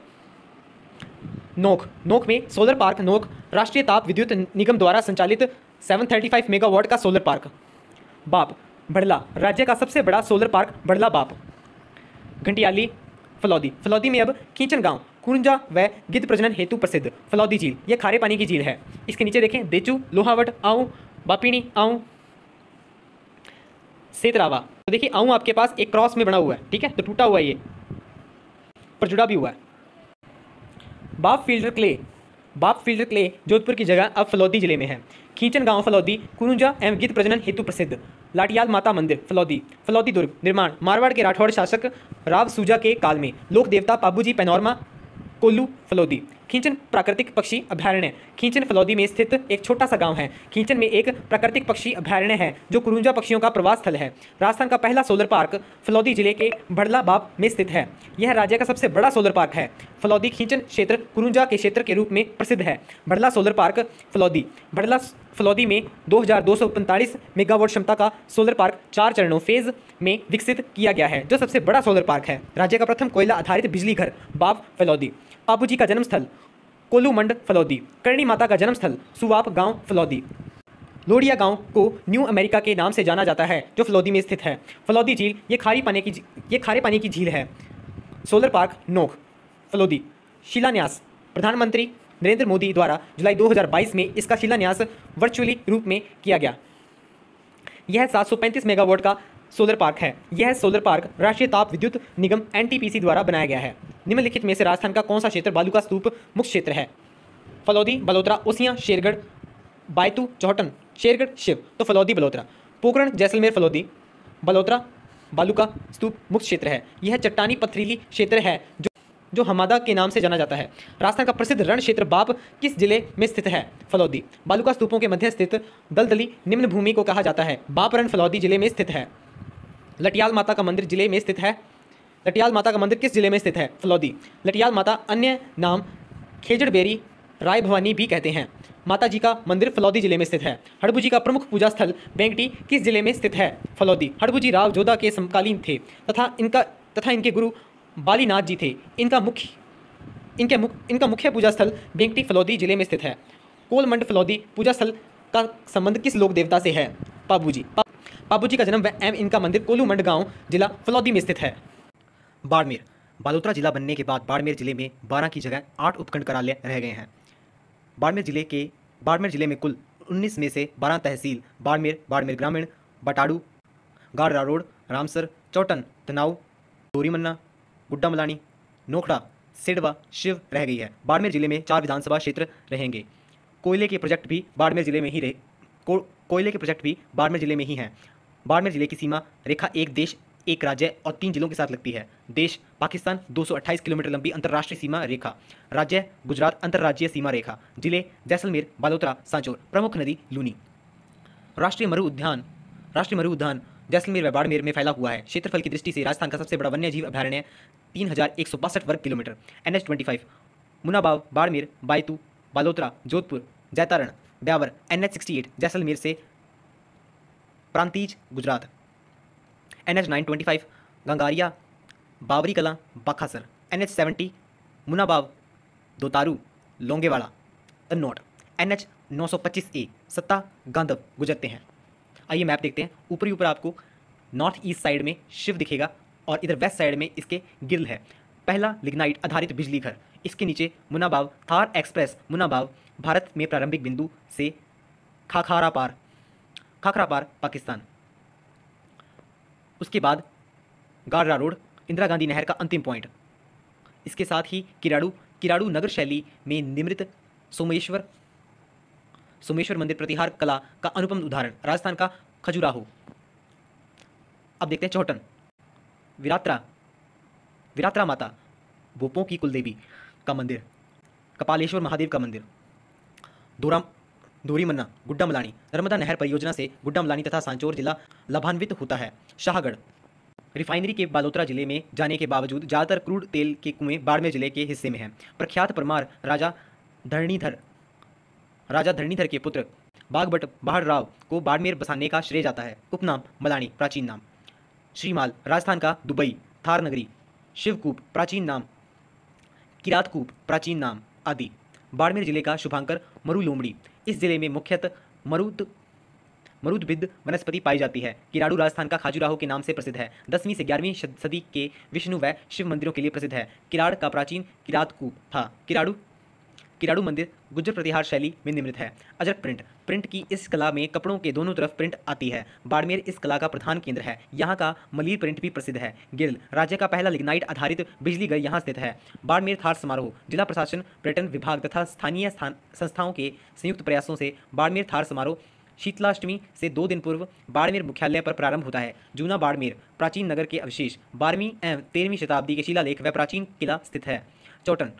नोख में सोलर पार्क नोख राष्ट्रीय ताप विद्युत निगम द्वारा संचालित 735 मेगावाट का सोलर पार्क। बाप बड़ला राज्य का सबसे बड़ा सोलर पार्क बड़ला बाप। घंटियाली फलौदी में अब खींचन गांव कुंजा व गिद्ध प्रजनन हेतु प्रसिद्ध। फलौदी झील यह खारे पानी की झील है। इसके नीचे देखें देचू, लोहावट, आऊ, बापीनी, आऊ, सेतरावा। तो देखिए आऊ आपके पास एक क्रॉस में बना हुआ है, ठीक है, तो टूटा हुआ है ये, पर जुड़ा भी हुआ है। बाप फील्डर क्ले जोधपुर की जगह अब फलौदी जिले में है। खींचन गांव फलौदी कुरुंजा एवं गिद्ध प्रजनन हेतु प्रसिद्ध। लाटियाल माता मंदिर फलौदी दुर्ग निर्माण मारवाड़ के राठौड़ शासक राव सूजा के काल में। लोक देवता पाबूजी पैनोरमा कोल्लू फलौदी। खींचन प्राकृतिक पक्षी अभयारण्य खींचन फलौदी में स्थित एक छोटा सा गांव है। खींचन में एक प्राकृतिक पक्षी अभयारण्य है जो कुरुंजा पक्षियों का प्रवास स्थल है। राजस्थान का पहला सोलर पार्क फलौदी जिले के भड़ला बाप में स्थित है। यह राज्य का सबसे बड़ा सोलर पार्क है। फलौदी खींचन क्षेत्र कुरुंजा के क्षेत्र के रूप में प्रसिद्ध है। भड़ला सोलर पार्क फलौदी में 2245 मेगावाट क्षमता का सोलर पार्क 4 चरणों फेज में विकसित किया गया है, जो सबसे बड़ा सोलर पार्क है। राज्य का प्रथम कोयला आधारित बिजली घर बाप फलौदी। पाबूजी का जन्मस्थल कोलूमंड फलौदी। करणी माता का जन्मस्थल सुवाप गांव फलौदी। लोडिया गांव को न्यू अमेरिका के नाम से जाना जाता है, जो फलौदी में स्थित है। फलौदी झील ये खारे पानी की झील है। Solar park Nokh Phalodi. शिलान्यास प्रधानमंत्री नरेंद्र मोदी द्वारा जुलाई 2022 में इसका शिलान्यास वर्चुअली रूप में किया गया। यह 735 मेगावाट का सोलर पार्क है। यह सोलर पार्क राष्ट्रीय ताप विद्युत निगम NTPC द्वारा बनाया गया है। निम्नलिखित में से राजस्थान का कौन सा क्षेत्र बालू का स्तूप मुक्त क्षेत्र है? फलौदी, बलोत्रा, ओसियां, शेरगढ़, बायतू, चौहटन, शेरगढ़, शिव। तो फलौदी, बलोत्रा। पोखरण, जैसलमेर, फलौदी, बलोत्रा बालू का स्तूप मुक्त क्षेत्र है। यह चट्टानी पथरीली क्षेत्र है जो हमादा के नाम से जाना जाता है। राजस्थान का प्रसिद्ध रण क्षेत्र बाप किस जिले में स्थित है? फलौदी। बालूका स्तूपों के मध्य स्थित दलदली निम्न भूमि को कहा जाता है। बाप रण फलौदी जिले में स्थित है। लटियाल माता का मंदिर जिले में स्थित है। लटियाल माता का मंदिर किस जिले में स्थित है? फलौदी। लटियाल माता अन्य नाम खेजड़बेरी राय भवानी भी कहते हैं। माता जी का मंदिर फलौदी जिले में स्थित है। हड़बू जी का प्रमुख पूजा स्थल बेंगटी किस जिले में स्थित है? फलौदी। हड़बू जी राव जोधा के समकालीन थे तथा इनके गुरु बालीनाथ जी थे। इनका मुख्य पूजा स्थल बेंगटी फलौदी जिले में स्थित है। कोलमंड फलौदी पूजा स्थल का संबंध किस लोक देवता से है? पाबू जी। पाबू जी का जन्म व एवं इनका मंदिर कोलूमंड गांव जिला फलौदी में स्थित है। बाड़मेर। बालोतरा जिला बनने के बाद बाड़मेर जिले में 12 की जगह 8 उपखंड कार्यालय रह गए हैं। बाड़मेर जिले में कुल 19 में से 12 तहसील बाड़मेर ग्रामीण, बटाड़ू, गाड़रा रोड, रामसर, चौटन, तनाव, डोरीमन्ना, गुड्डामलानी, नोखड़ा, सिडवा, शिव रह गई है। बाड़मेर जिले में 4 विधानसभा क्षेत्र रहेंगे। कोयले के प्रोजेक्ट भी बाड़मेर जिले में ही हैं। बाड़मेर जिले की सीमा रेखा एक देश, एक राज्य और 3 जिलों के साथ लगती है। देश पाकिस्तान 228 किलोमीटर लंबी अंतर्राष्ट्रीय सीमा रेखा। राज्य गुजरात अंतर्राज्यीय सीमा रेखा। जिले जैसलमेर, बालोतरा, सांचौर। प्रमुख नदी लूनी। राष्ट्रीय मरु उद्यान जैसलमेर व बाड़मेर में फैला हुआ है। क्षेत्रफल की दृष्टि से राजस्थान का सबसे बड़ा वन्यजीव अभयारण्य 3162 वर्ग kilometre. NH25 Munabao, Barmer, Baytu, Balotra, Jodhpur, Jaitaran, Beawar. NH68 Jaisalmer से प्रांतीज, गुजरात। NH925 गंगारिया, बावरी कला, बाखासर। NH70 मुनाबाव, दोतारू, लोंगेवाड़ा, तन्नौट। NH925A सत्ता, गांधव गुजरते हैं। आइए मैप देखते हैं। ऊपर आपको नॉर्थ ईस्ट साइड में शिव दिखेगा और इधर वेस्ट साइड में इसके गिल है। पहला लिग्नाइट आधारित बिजली घर। इसके नीचे मुनाबाव, थार एक्सप्रेस मुनाबाव, भारत में प्रारंभिक बिंदु से खाखरा पार पाकिस्तान। उसके बाद गाड़रा रोड, इंदिरा गांधी नहर का अंतिम पॉइंट। इसके साथ ही किराड़ू नगर शैली में निर्मित सोमेश्वर मंदिर प्रतिहार कला का अनुपम उदाहरण। राजस्थान का खजुराहो। अब देखते हैं चौटन। विरात्रा माता, भोपों की कुलदेवी का मंदिर। कपालेश्वर महादेव का मंदिर। दोरीमन्ना, गुड्डामलानी। नर्मदा नहर परियोजना से गुड्डामलानी तथा सांचौर जिला लाभान्वित होता है। शाहगढ़। रिफाइनरी के बालोतरा जिले में जाने के बावजूद ज़्यादातर क्रूड तेल के कुएं बाड़मेर जिले के हिस्से में हैं। प्रख्यात परमार राजा धरणीधर के पुत्र बागभट बहाड़ राव को बाड़मेर बसाने का श्रेय जाता है। उपनाम मलानी, प्राचीन नाम। श्रीमाल, राजस्थान का दुबई, थार नगरी। शिवकूप, प्राचीन नाम। किरातकूप, प्राचीन नाम आदि। बाड़मेर जिले का शुभांकर मरु लोमड़ी। इस जिले में मुख्यतः मरुदबिद्ध वनस्पति पाई जाती है। किराड़ू राजस्थान का खाजुराहो के नाम से प्रसिद्ध है। 10वीं से 11वीं सदी के विष्णु व शिव मंदिरों के लिए प्रसिद्ध है। किराड़ का प्राचीन किरातकूप था। किराड़ू मंदिर गुज्जर प्रतिहार शैली में निर्मित है। अजरक प्रिंट की इस कला में कपड़ों के दोनों तरफ प्रिंट आती है। बाड़मेर इस कला का प्रधान केंद्र है। यहाँ का मलीर प्रिंट भी प्रसिद्ध है। गिरल, राज्य का पहला लिग्नाइट आधारित बिजली घर यहाँ स्थित है। बाड़मेर थार समारोह। जिला प्रशासन, पर्यटन विभाग तथा स्थानीय संस्थाओं के संयुक्त प्रयासों से बाड़मेर थार समारोह शीतलाष्टमी से 2 दिन पूर्व बाड़मेर मुख्यालय पर प्रारंभ होता है। जूना बाड़मेर प्राचीन नगर के अवशेष, 12वीं एवं 13वीं शताब्दी के शिलालेख व प्राचीन किला स्थित है। चौटन,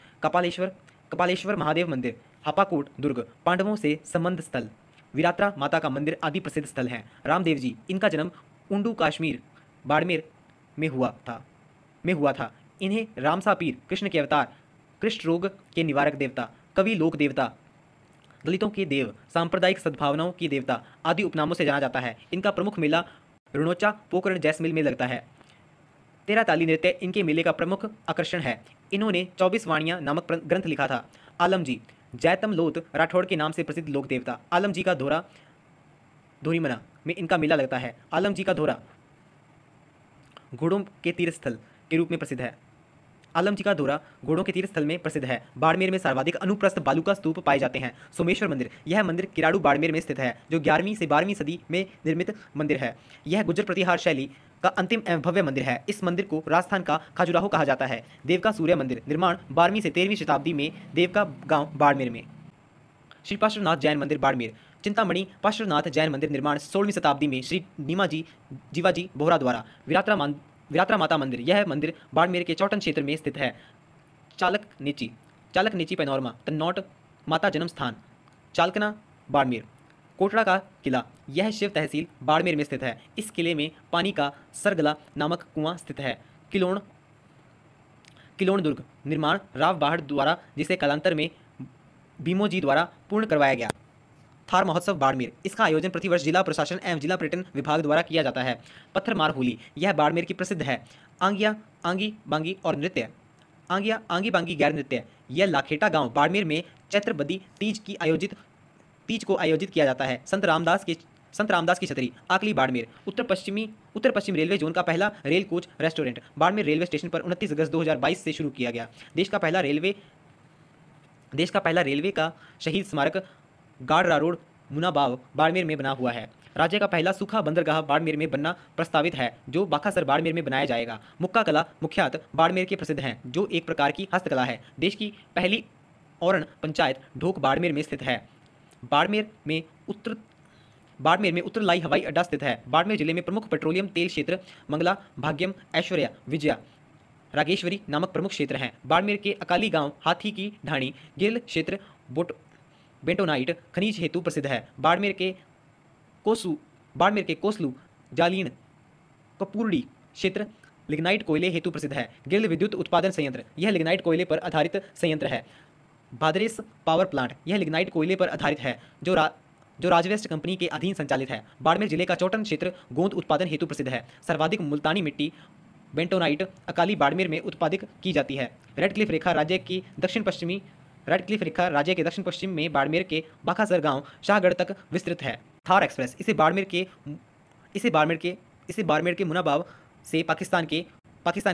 कपालेश्वर महादेव मंदिर, हापाकोट दुर्ग, पांडवों से संबंध स्थल, विरात्रा माता का मंदिर आदि प्रसिद्ध स्थल हैं। रामदेव जी, इनका जन्म उंडू कश्मीर बाड़मेर में हुआ था। इन्हें रामसा पीर, कृष्ण के अवतार, कृष्ण रोग के निवारक देवता, कवि लोक देवता, दलितों के देव, सांप्रदायिक सद्भावनाओं की देवता आदि उपनामों से जाना जाता है। इनका प्रमुख मेला रुणोचा पोकरण जैसमिल में लगता है। 13 ताली नृत्य इनके मेले का प्रमुख आकर्षण है। इन्होंने 24 वाणियाँ नामक ग्रंथ लिखा था। आलम जी, जैतम लोत राठौड़ के नाम से प्रसिद्ध लोक देवता। आलम जी का धोरा धोरीमना में इनका मेला लगता है। आलम जी का धोरा घोड़ों के तीर्थ स्थल के रूप में प्रसिद्ध है। आलम जी का धोरा घोड़ों के तीर्थ स्थल में प्रसिद्ध है। बाड़मेर में सर्वाधिक अनुप्रस्थ बालू का स्तूप पाए जाते हैं। सोमेश्वर मंदिर, यह मंदिर किराड़ू बाड़मेर में स्थित है, जो 11वीं से 12वीं सदी में निर्मित मंदिर है। यह गुज्जर प्रतिहार शैली का अंतिम एवं भव्य मंदिर है। इस मंदिर को राजस्थान का खजुराहो कहा जाता है। देवका सूर्य मंदिर, निर्माण 12वीं से 13वीं शताब्दी में, देवका गांव बाड़मेर में। श्री पार्श्वनाथ जैन मंदिर बाड़मेर। चिंतामणि पार्श्वनाथ जैन मंदिर, निर्माण 16वीं शताब्दी में श्री नीमाजी जीवाजी बोहरा द्वारा। विरात्रा माता मंदिर, यह मंदिर बाड़मेर के चौटन क्षेत्र में स्थित है। चालक नीची पैनोरमा, तन्नौट माता जन्म स्थान, चालकना बाड़मेर। कोटड़ा का किला, यह शिव तहसील बाड़मेर में स्थित है। इस किले में पानी का सरगला नामक कुआं स्थित है। किलोण दुर्ग, निर्माण राव बाहड़ द्वारा, जिसे कालांतर में भीमोजी द्वारा पूर्ण करवाया गया। थार महोत्सव बाड़मेर, इसका आयोजन प्रतिवर्ष जिला प्रशासन एवं जिला पर्यटन विभाग द्वारा किया जाता है। पत्थर मार होली, यह बाड़मेर की प्रसिद्ध है। आंगिया, आंगी बांगी और नृत्य, आंगिया आंगी बांगी गैर नृत्य, यह लाखेटा गांव बाड़मेर में चैत्र बदी तीज को आयोजित किया जाता है। संत रामदास की छतरी, आकली बाड़मेर, उत्तर पश्चिम रेलवे जोन का पहला rail coach restaurant Barmer railway station पर 29 अगस्त 2022 से शुरू किया गया। देश का पहला रेलवे का शहीद स्मारक गाड़रा रोड मुनाबाव बाड़मेर में बना हुआ है। राज्य का पहला सूखा बंदरगाह बाड़मेर में बनना प्रस्तावित है, जो बाखासर बाड़मेर में बनाया जाएगा। मुक्का कला मुख्यतः बाड़मेर के प्रसिद्ध हैं, जो एक प्रकार की हस्तकला है। देश की पहली औरण पंचायत ढोक बाड़मेर में स्थित है। बाड़मेर में उत्तरलाई हवाई अड्डा स्थित है। बाड़मेर जिले में प्रमुख पेट्रोलियम तेल क्षेत्र मंगला, भाग्यम, ऐश्वर्या, विजया, रागेश्वरी नामक प्रमुख क्षेत्र हैं। बाड़मेर के अकाली गांव, हाथी की ढाणी, गिल क्षेत्र बेंटोनाइट खनिज हेतु प्रसिद्ध है। बाड़मेर के कोसलू, जालीन, कपूरडी क्षेत्र लिग्नाइट कोयले हेतु प्रसिद्ध है। गिल्ड विद्युत उत्पादन संयंत्र, यह लिग्नाइट कोयले पर आधारित संयंत्र है। भादरेस पावर प्लांट, यह लिग्नाइट कोयले पर आधारित है, जो राजवेस्ट कंपनी के अधीन संचालित है। बाड़मेर जिले का चौटन क्षेत्र गोंद उत्पादन हेतु प्रसिद्ध है। सर्वाधिक मुल्तानी मिट्टी बेंटोनाइट अकाली बाड़मेर में उत्पादित की जाती है। रेड क्लिफ रेखा राज्य के दक्षिण पश्चिम में बाड़मेर के बाखासर गांव शाहगढ़ तक विस्तृत है। थार एक्सप्रेस, इसे बाड़मेर के मुनाबाव से पाकिस्तान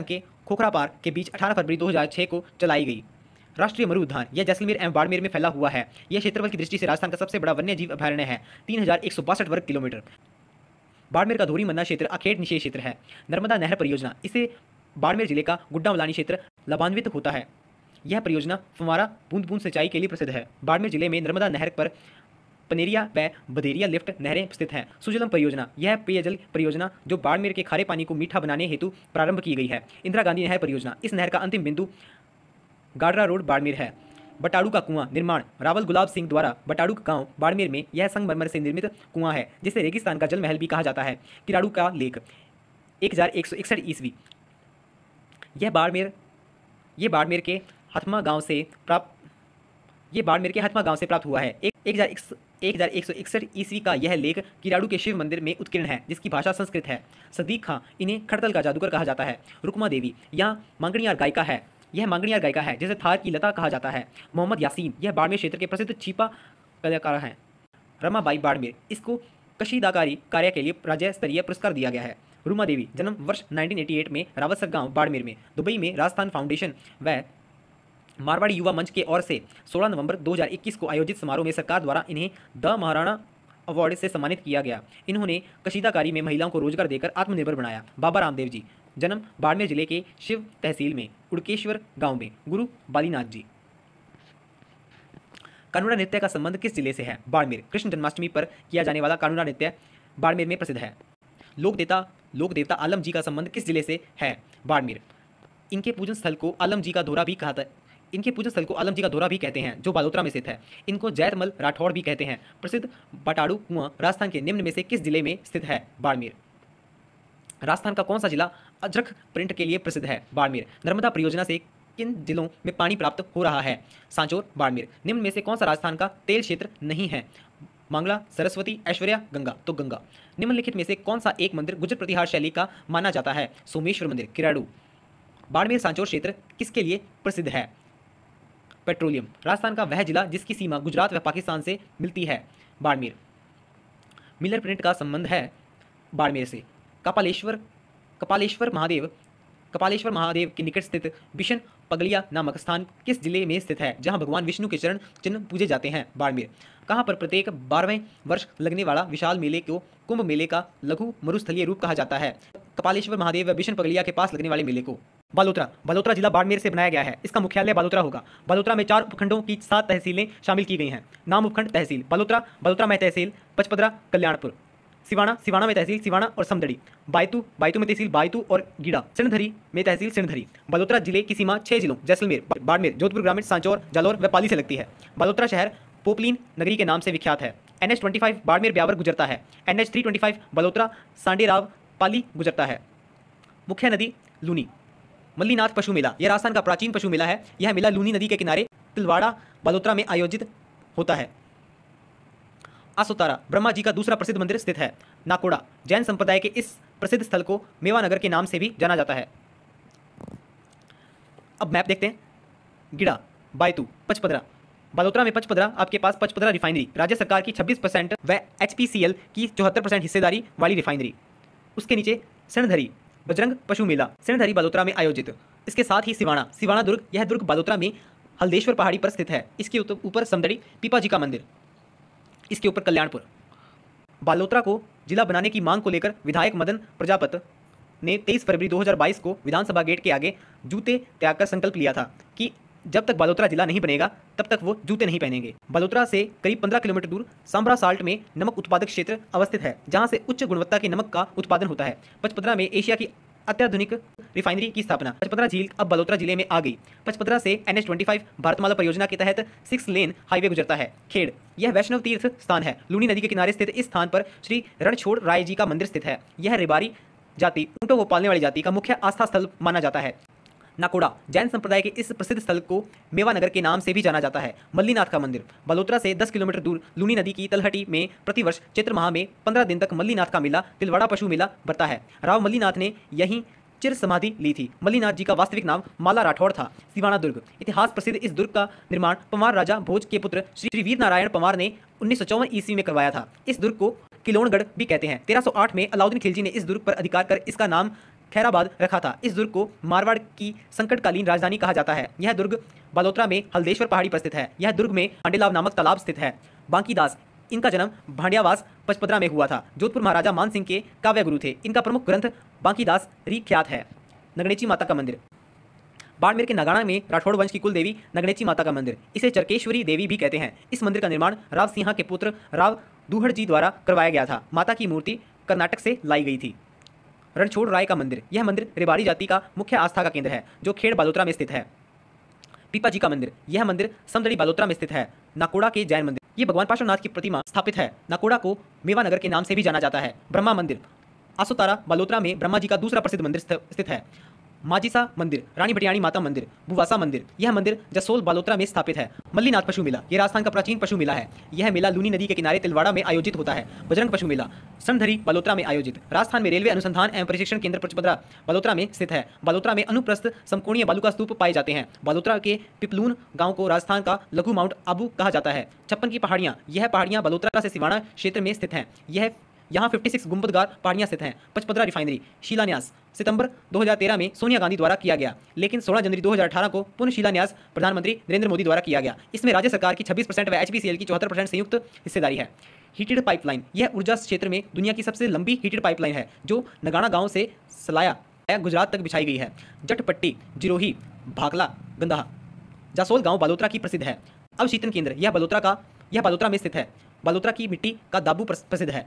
के खोखरापार के बीच 18 फरवरी 2006 को चलाई गई। राष्ट्रीय मरु उद्यान, यह जैसलमेर एवं बाड़मेर में फैला हुआ है। यह क्षेत्रफल की दृष्टि से राजस्थान का सबसे बड़ा वन्य जीव अभयारण्य है, 3162 वर्ग किलोमीटर। बाड़मेर का धोरी मन्ना क्षेत्र अखेट निषेध क्षेत्र है। नर्मदा नहर परियोजना, इसे बाड़मेर जिले का गुड्डामलानी क्षेत्र लाभान्वित होता है। यह परियोजना फुवारा बूंद सिंचाई के लिए प्रसिद्ध है। बाड़मेर जिले में नर्मदा नहर पर पनेरिया व बदेरिया लिफ्ट नहरें स्थित हैं। सुजलम परियोजना, यह पेयजल परियोजना जो बाड़मेर के खारे पानी को मीठा बनाने हेतु प्रारंभ की गई है। इंदिरा गांधी नहर परियोजना, इस नहर का अंतिम बिंदु गाड़रा रोड बाड़मेर है। बटाड़ू का कुआं निर्माण, रावल गुलाब सिंह द्वारा बटाड़ू गांव बाड़मेर में, यह संगमरमर से निर्मित कुआं है, जिसे रेगिस्तान का जल महल भी कहा जाता है। किराड़ू का लेक, 1161 ईस्वी, यह बाड़मेर के हथमा गांव से प्राप्त हुआ है। 1161 ईस्वी का यह लेख किराड़ू के शिव मंदिर में उत्कीर्ण है, जिसकी भाषा संस्कृत है। सदीक खां, इन्हें खड़तल का जादूगर कहा जाता है। रुकमा देवी, यह मांगणियार गायिका है, जिसे थार की लता कहा जाता है। मोहम्मद यासीन, यह बाड़मेर क्षेत्र के प्रसिद्ध छिपा कलाकार हैं। रमाबाई बाड़मेर, इसको कशीदाकारी कार्य के लिए राज्य स्तरीय पुरस्कार दिया गया है। रुमा देवी, जन्म वर्ष 1988 में रावतसर गांव बाड़मेर में। दुबई में राजस्थान फाउंडेशन व मारवाड़ी युवा मंच के ओर से 16 नवंबर 2021 को आयोजित समारोह में सरकार द्वारा इन्हें द महाराणा अवार्ड से सम्मानित किया गया। इन्होंने कशीदाकारी में महिलाओं को रोजगार देकर आत्मनिर्भर बनाया। बाबा रामदेव जी, जन्म बाड़मेर जिले के शिव तहसील में उड़केश्वर गांव में। गुरु बालीनाथ जी। कानूड़ा नृत्य का संबंध किस जिले से है? बाड़मेर। कृष्ण जन्माष्टमी पर किया जाने वाला कानूड़ा नृत्य बाड़मेर में प्रसिद्ध है। लोक देवता आलम जी का संबंध किस जिले से है? बाड़मेर। इनके पूजन स्थल को आलम जी का धोरा भी कहते हैं, जो बालोतरा में स्थित है। इनको जैतमल राठौड़ भी कहते हैं। प्रसिद्ध बटाड़ू कुआं राजस्थान के निम्न में से किस जिले में स्थित है? बाड़मेर। राजस्थान का कौन सा जिला अजरक प्रिंट के लिए प्रसिद्ध है? बाड़मेर। नर्मदा परियोजना से किन जिलों में पानी प्राप्त हो रहा है? सांचौर, बाड़मेर। निम्न में से कौन सा राजस्थान का तेल क्षेत्र नहीं है? मंगला, सरस्वती, ऐश्वर्या, गंगा। तो गंगा। निम्नलिखित में से कौन सा एक मंदिर गुजर प्रतिहार शैली का माना जाता है? सोमेश्वर मंदिर, किराड़ू। बाड़मेर सांचौर क्षेत्र किसके लिए प्रसिद्ध है? पेट्रोलियम। राजस्थान का वह जिला जिसकी सीमा गुजरात व पाकिस्तान से मिलती है? बाड़मेर। मिलर प्रिंट का संबंध है बाड़मेर से। कपालेश्वर महादेव के निकट स्थित बिशन पगलिया नामक स्थान किस जिले में स्थित है, जहां भगवान विष्णु के चरण चिन्ह पूजे जाते हैं? बाड़मेर। कहां पर प्रत्येक 12वें वर्ष लगने वाला विशाल मेले को कुंभ मेले का लघु मरुस्थलीय रूप कहा जाता है? कपालेश्वर महादेव व बिशन पगलिया के पास लगने वाले मेले को। बालोतरा जिला बाड़मेर से बनाया गया है। इसका मुख्यालय बालोतरा होगा। बालोतरा में 4 उपखंडों की 7 तहसीलें शामिल की गई हैं। नाम उपखंड तहसील बालोतरा में तहसील पचपदरा, कल्याणपुर। सिवाना में तहसील सिवाना और समदड़ी। बायतू में तहसील बायतू और गीड़ा। सिणधरी में तहसील सिणधरी। बालोतरा जिले की सीमा 6 जिलों जैसलमेर, बाड़मेर, जोधपुर ग्रामीण, सांचौर, जालौर व पाली से लगती है। बालोतरा शहर पोपलीन नगरी के नाम से विख्यात है। NH25 बाड़मेर ब्यावर गुजरता है। NH325 बालोतरा सांडेराव पाली गुजरता है। मुख्य नदी लूनी। मल्लीनाथ पशु मेला, यह राजस्थान का प्राचीन पशु मेला है। यह मेला लूनी नदी के किनारे तिलवाड़ा बालोतरा में आयोजित होता है। आसोतारा ब्रह्मा जी का दूसरा प्रसिद्ध मंदिर स्थित है। नाकोड़ा जैन संप्रदाय के इस प्रसिद्ध स्थल को मेवानगर के नाम से भी जाना जाता है। अब मैप देखते हैं। गिड़ा, बायतू, पचपदरा। बालोतरा में पचपदरा आपके पास पचपदरा रिफाइनरी राज्य सरकार की 26% व HPCL की 74% हिस्सेदारी वाली रिफाइनरी। उसके नीचे सिणधरी बजरंग पशु मेला, सिणधरी बालोतरा में आयोजित। इसके साथ ही सिवाना दुर्ग, यह दुर्ग बालोतरा में हल्देश्वर पहाड़ी पर स्थित है। इसके ऊपर समदड़ी पीपा जी का मंदिर, इसके ऊपर कल्याणपुर। बालोतरा को जिला बनाने की मांग को लेकर विधायक मदन प्रजापत ने 23 फरवरी 2022 को विधानसभा गेट के आगे जूते त्याग कर संकल्प लिया था कि जब तक बालोतरा जिला नहीं बनेगा तब तक वो जूते नहीं पहनेंगे। बालोतरा से करीब 15 किलोमीटर दूर सांब्रा साल्ट में नमक उत्पादक क्षेत्र अवस्थित है, जहां से उच्च गुणवत्ता के नमक का उत्पादन होता है। पचपदरा में एशिया की अत्याधुनिक रिफाइनरी की स्थापना। पचपदरा झील अब बालोतरा जिले में आ गई। पचपदरा से NH-25 भारतमाला परियोजना के तहत 6 लेन हाईवे गुजरता है। खेड़, यह वैष्णव तीर्थ स्थान है। लूनी नदी के किनारे स्थित इस स्थान पर श्री रणछोड़ राय जी का मंदिर स्थित है। यह रेबारी जाति, ऊंटों को पालने वाली जाति का मुख्य आस्था स्थल माना जाता है। नाकोड़ा जैन संप्रदाय के इस प्रसिद्ध स्थल को मेवानगर के नाम से भी जाना जाता है। मल्लीनाथ का मंदिर, बालोतरा से 10 किलोमीटर दूर लूनी नदी की तलहटी में प्रतिवर्ष चैत्र माह में 15 दिन तक मल्लीनाथ का मेला, तिलवाड़ा पशु मेला बढ़ता है। राव मल्लीनाथ ने यहीं चिर समाधि ली थी। मल्लीनाथ जी का वास्तविक नाम माला राठौड़ था। सिवाना दुर्ग, इतिहास प्रसिद्ध इस दुर्ग का निर्माण पंवार राजा भोज के पुत्र श्री वीर नारायण पंवार ने 1954 ईस्वी में करवाया था। इस दुर्ग को किलोणगढ़ भी कहते हैं। 1308 में अलाउद्दीन खिलजी ने इस दुर्ग पर अधिकार कर इसका नाम खैराबाद रखा था। इस दुर्ग को मारवाड़ की संकटकालीन राजधानी कहा जाता है। यह दुर्ग बालोतरा में हल्देश्वर पहाड़ी पर स्थित है। यह दुर्ग में पांडेलाव नामक तालाब स्थित है। बांकीदास, इनका जन्म भांडियावास पचपदरा में हुआ था। जोधपुर महाराजा मान सिंह के काव्य गुरु थे। इनका प्रमुख ग्रंथ बांकीदास ख्यात है। नगणेची माता का मंदिर, बाड़मेर के नगाड़ा में राठौड़ वंश की कुल देवी नगणेची माता का मंदिर, इसे चरकेश्वरी देवी भी कहते हैं। इस मंदिर का निर्माण राव सिंहा के पुत्र राव दूहड़ जी द्वारा करवाया गया था। माता की मूर्ति कर्नाटक से लाई गई थी। रणछोड़ राय का मंदिर, यह मंदिर रेबारी जाति का मुख्य आस्था का केंद्र है, जो खेड़ बालोतरा में स्थित है। पीपा जी का मंदिर, यह मंदिर समदड़ी बालोतरा में स्थित है। नाकोड़ा के जैन मंदिर, ये भगवान पार्श्वनाथ की प्रतिमा स्थापित है। नाकोड़ा को मेवानगर के नाम से भी जाना जाता है। ब्रह्मा मंदिर, आसोतारा बालोतरा में ब्रह्मा जी का दूसरा प्रसिद्ध मंदिर स्थित है। माजिसा मंदिर, रानी भटियाणी माता मंदिर, बुवासा मंदिर, यह मंदिर जसोल बालोतरा में स्थापित है। मल्लीनाथ पशु मेला, यह राजस्थान का प्राचीन पशु मेला है। यह मेला लूनी नदी के किनारे तिलवाड़ा में आयोजित होता है। बजरंग पशु मेला, सणधरी बालोतरा में आयोजित। राजस्थान में रेलवे अनुसंधान एवं प्रशिक्षण केंद्र पचपदरा बालोतरा में स्थित है। बालोतरा में अनुप्रस्थ समकोणीय बालू का स्तूप पाए जाते हैं। बालोतरा के पिपलून गांव को राजस्थान का लघु माउंट आबू कहा जाता है। 56 की पहाड़ियां, यह पहाड़ियां बालोतरा से सिवाना क्षेत्र में स्थित हैं। यहाँ 56 गुंबदगार पहाड़ियां स्थित हैं। पचपदरा रिफाइनरी शिलान्यास सितंबर 2013 में सोनिया गांधी द्वारा किया गया, लेकिन 16 जनवरी 2018 को पुनः शिलान्यास प्रधानमंत्री नरेंद्र मोदी द्वारा किया गया। इसमें राज्य सरकार की 26% व HPCL की 74% संयुक्त हिस्सेदारी है। हीटेड पाइपलाइन, यह ऊर्जा क्षेत्र में दुनिया की सबसे लंबी हीटेड पाइपलाइन है, जो नगाड़ा गांव से सलाया गुजरात तक बिछाई गई है। जटपट्टी, जिरोही, भाकला, गंदाहा, जासोल गांव बालोतरा की प्रसिद्ध है। अवशीतन केंद्र, यह बालोतरा में स्थित है। बालोतरा की मिट्टी का दाबू प्रसिद्ध है।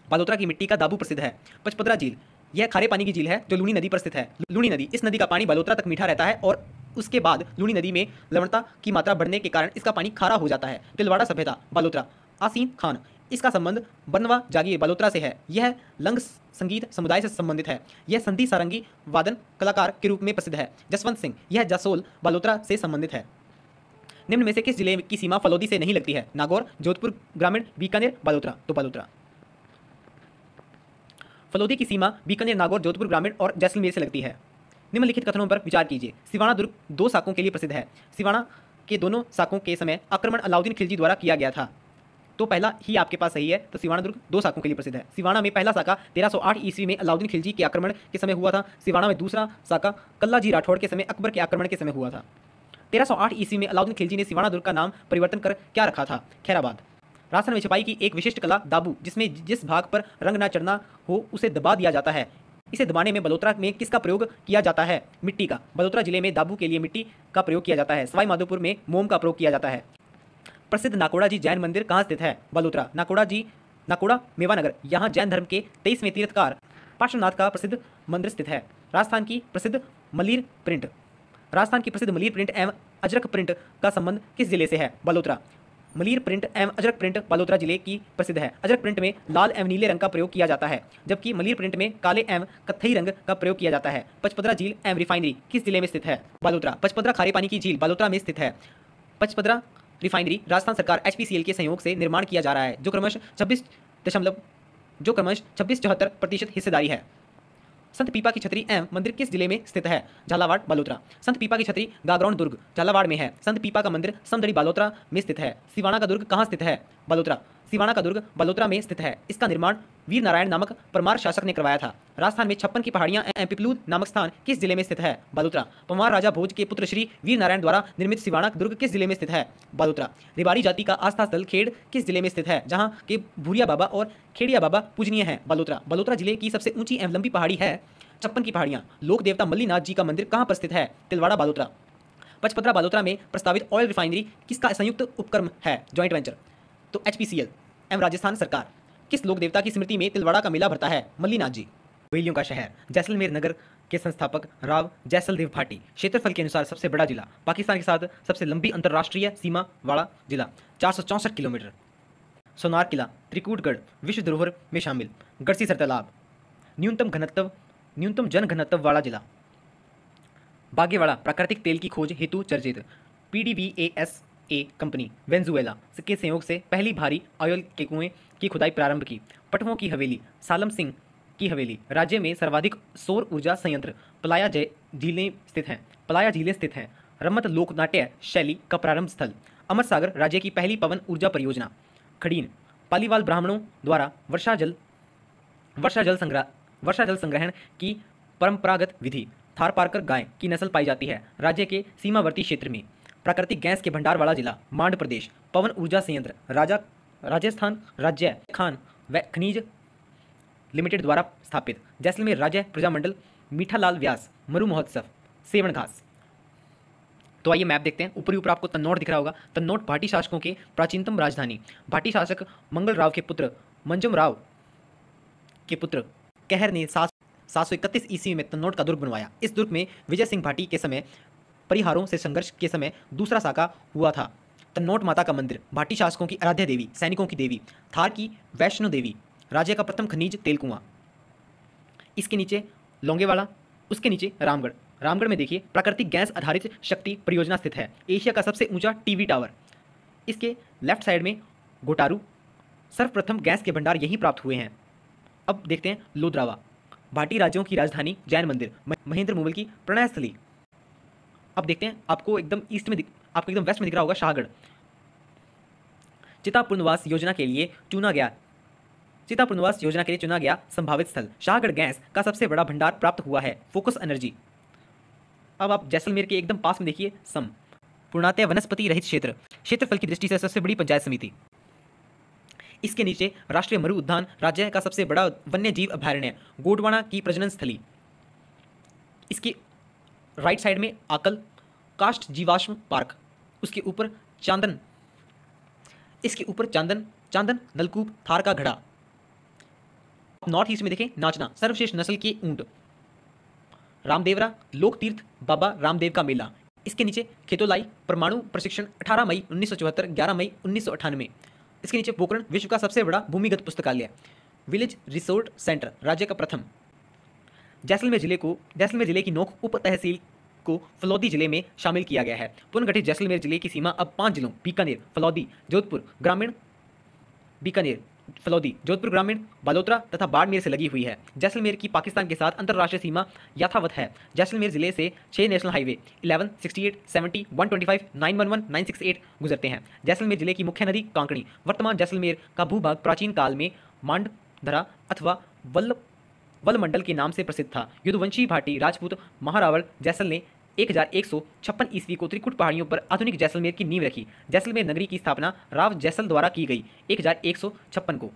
बालोतरा की मिट्टी का दाबू प्रसिद्ध है। पचपदरा झील, यह खारे पानी की झील है जो लूनी नदी पर स्थित है। लूनी नदी, इस नदी का पानी बालोतरा तक मीठा रहता है और उसके बाद लूनी नदी में लवणता की मात्रा बढ़ने के कारण इसका पानी खारा हो जाता है। तिलवाड़ा सभ्यता बालोतरा, आसीन खान, इसका संबंध बनवा जागीर बालोतरा से है। यह लंग संगीत समुदाय से संबंधित है। यह संधि सारंगी वादन कलाकार के रूप में प्रसिद्ध है। जसवंत सिंह, यह जसोल बालोतरा से संबंधित है। निम्न में से किस जिले की सीमा फलौदी से नहीं लगती है? नागौर, जोधपुर ग्रामीण, बीकानेर, बालोतरा। तो बालोतरा। फलौदी की सीमा बीकानेर, नागौर, जोधपुर ग्रामीण और जैसलमेर से लगती है। निम्नलिखित कथनों पर विचार कीजिए। सिवाना दुर्ग 2 साकों के लिए प्रसिद्ध है। सिवाना के दोनों साकों के समय आक्रमण अलाउद्दीन खिलजी द्वारा किया गया था। तो पहला ही आपके पास सही है। तो सिवाना दुर्ग 2 साकों के लिए प्रसिद्ध है। सिवाना में पहला साका 1308 ईस्वी में अलाउद्दीन खिलजी के आक्रमण के समय हुआ था। सिवाना में दूसरा साका कल्लाजी राठौड़ के समय अकबर के आक्रमण के समय हुआ था। 1308 ईस्वी में अलाउद्दीन खिलजी ने सिवाना दुर्ग का नाम परिवर्तन कर क्या रखा था? खैराबाद। राजस्थान में छपाई की एक विशिष्ट कला दाबू, जिसमें जिस भाग पर रंग न चढ़ना हो उसे दबा दिया जाता है। इसे दबाने में बालोतरा में किसका प्रयोग किया जाता है? मिट्टी का। बालोतरा जिले में दाबू के लिए मिट्टी का प्रयोग किया जाता है। सवाई माधोपुर में मोम का प्रयोग किया जाता है। प्रसिद्ध नाकोड़ा जी जैन मंदिर कहाँ स्थित है? बालोतरा। नाकोड़ा मेवानगर, यहाँ जैन धर्म के 23वें तीर्थकार पार्श्वनाथ का प्रसिद्ध मंदिर स्थित है। राजस्थान की प्रसिद्ध मलीर प्रिंट एवं अजरक प्रिंट का संबंध किस जिले से है? बालोतरा। मलीर प्रिंट एवं अजरक प्रिंट बालोतरा जिले की प्रसिद्ध है। अजरक प्रिंट में लाल एवं नीले रंग का प्रयोग किया जाता है, जबकि मलीर प्रिंट में काले एवं कत्थई रंग का प्रयोग किया जाता है। पचपदरा झील एवं रिफाइनरी किस जिले में स्थित है? बालोतरा। पचपदरा खारे पानी की झील बालोतरा में स्थित है। पचपदरा रिफाइनरी राजस्थान सरकार HPCL के सहयोग से निर्माण किया जा रहा है, जो क्रमश 26.74% हिस्सेदारी है। संत पीपा की छतरी एवं मंदिर किस जिले में स्थित है? झालावाड़, बालोतरा। संत पीपा की छतरी गागरौन दुर्ग झालावाड़ में है। संत पीपा का मंदिर समदड़ी बालोतरा में स्थित है। सिवाना का दुर्ग कहाँ स्थित है? बालोतरा। सिवाना का दुर्ग बालोतरा में स्थित है। इसका निर्माण वीर नारायण नामक परमार शासक ने करवाया था। राजस्थान में 56 की पहाड़ियां एवं पिपलूद नामक स्थान किस जिले में स्थित है? बालोतरा। पंवार राजा भोज के पुत्र श्री वीर नारायण द्वारा निर्मित सिवाना दुर्ग किस जिले में स्थित है? बालोतरा। रिवाड़ी जाति का आस्था स्थल खेड़ किस जिले में स्थित है, जहाँ के भूरिया बाबा और खेड़िया बाबा पूजनीय हैं? बालोतरा। बालोतरा जिले की सबसे ऊंची एवं लंबी पहाड़ी है 56 की पहाड़ियां। लोक देवता मल्लीनाथ जी का मंदिर कहाँ पर स्थित है? तिलवाड़ा, बालोतरा। पचपदरा बालोतरा में प्रस्तावित ऑयल रिफाइनरी किसका संयुक्त उपक्रम है, जॉइंट वेंचर? तो HPCL एवं राजस्थान सरकार। किस लोक देवता की स्मृति में तिलवाड़ा का मेला भरता है? मल्लीनाथ जी। हवेलियों का शहर। जैसलमेर नगर के संस्थापक राव जैसलदेव भाटी। क्षेत्रफल के अनुसार सबसे बड़ा जिला। पाकिस्तान के साथ सबसे लंबी अंतर्राष्ट्रीय सीमा वाला जिला 464 किलोमीटर। सोनार किला त्रिकूटगढ़ विश्व धरोहर में शामिल। गढ़सीसर तालाब। न्यूनतम जन घनत्व वाला जिला। बागेवाड़ा प्राकृतिक तेल की खोज हेतु चर्चित। PDVSA कंपनी वेनेजुएला के सहयोग से पहली भारी ऑयल के कुएं की खुदाई प्रारंभ की। पटवों की हवेली सालम सिंह की हवेली। राज्य में सर्वाधिक सौर ऊर्जा संयंत्र पलाया झीलें स्थित हैं। रमत लोकनाट्य शैली का प्रारंभ स्थल। अमर सागर राज्य की पहली पवन ऊर्जा परियोजना। खड़ीन पालीवाल ब्राह्मणों द्वारा वर्षा जल संग्रहण की परंपरागत विधि। थारपारकर गाय की नस्ल पाई जाती है। राज्य के सीमावर्ती क्षेत्र में। प्राकृतिक गैस के भंडार वाला जिला मांड प्रदेश। पवन ऊर्जा संयंत्र राजस्थान राज्य खान व खनिज लिमिटेड द्वारा स्थापित। जैसलमेर राज्य प्रजामंडल मीठालाल व्यास मरु महोत्सव सेवन घास। तो आइए मैप देखते हैं। ऊपरी ऊपर आपको तन्नौट दिख रहा होगा। तन्नौट भाटी शासकों के प्राचीनतम राजधानी। भाटी शासक मंगल राव के पुत्र मंजम राव के पुत्र कहर ने 731 ईस्वी में तन्नौट का दुर्ग बनवाया। इस दुर्ग में विजय सिंह भाटी के समय परिहारों से संघर्ष के समय दूसरा साका हुआ था। तन्नौट माता का मंदिर भाटी शासकों की आराध्य देवी, सैनिकों की देवी। थार की वैष्णो देवी। राज्य का प्रथम खनिज तेल कुआं। इसके नीचे लोंगेवाला, उसके नीचे रामगढ़। रामगढ़ में देखिए प्राकृतिक गैस आधारित शक्ति परियोजना स्थित है। एशिया का सबसे ऊंचा टीवी टावर। इसके लेफ्ट साइड में गोटारू। सर्वप्रथम गैस के भंडार यहीं प्राप्त हुए हैं। अब देखते हैं लोद्रावा। भाटी राज्यों की राजधानी, जैन मंदिर, महेंद्र मूवल की प्रणय स्थली। अब देखते हैं आपको एकदम वेस्ट में दिख रहा होगा शाहगढ़। चिता पुनर्वास योजना के लिए चुना गया संभावित स्थल। शाहगढ़ गैस का सबसे बड़ा भंडार प्राप्त हुआ है। Focus energy. अब आप जैसलमेर के एकदम पास में देखिए सम पूर्णतः वनस्पति रहित क्षेत्रफल की दृष्टि से सबसे बड़ी पंचायत समिति। इसके नीचे राष्ट्रीय मरु उद्यान, राज्य का सबसे बड़ा वन्य जीव अभयारण्य गोंडवाना की प्रजनन स्थली। इसके राइट साइड में आकल काष्ठ जीवाश्म पार्क। उसके ऊपर चांदन नलकूप थार का घड़ा। नॉर्थ ईस्ट में देखें नाचना सर्वश्रेष्ठ नस्ल के ऊंट। रामदेवरा लोक तीर्थ बाबा रामदेव का मेला। इसके नीचे खेतोलाई परमाणु प्रशिक्षण 18 मई 1974 11 मई 1998। इसके नीचे पोखरण विश्व का सबसे बड़ा भूमिगत पुस्तकालय। विलेज रिसोर्ट सेंटर राज्य का प्रथम। जैसलमेर जिले की नोक उप तहसील को फलौदी जिले में शामिल किया गया है। पुनर्गठित जैसलमेर जिले की सीमा अब 5 जिलों बीकानेर, फलौदी, जोधपुर ग्रामीण, बालोतरा तथा बाड़मेर से लगी हुई है। जैसलमेर की पाकिस्तान के साथ अंतर्राष्ट्रीय सीमा यथावत है। जैसलमेर जिले से 6 नेशनल हाईवे 11, 68, 70, 125, 911, 968 गुजरते हैं। जैसलमेर जिले की मुख्य नदी कांकड़ी। वर्तमान जैसलमेर का भूभाग प्राचीन काल में मांडधरा अथवा वलमंडल के नाम से प्रसिद्ध था। यदुवंशी भाटी राजपूत महारावल जैसल ने 1156 ईस्वी को त्रिकुट पहाड़ियों पर आधुनिक जैसलमेर की नींव रखी। जैसलमेर नगरी की स्थापना राव जैसल द्वारा की गई 1156 को।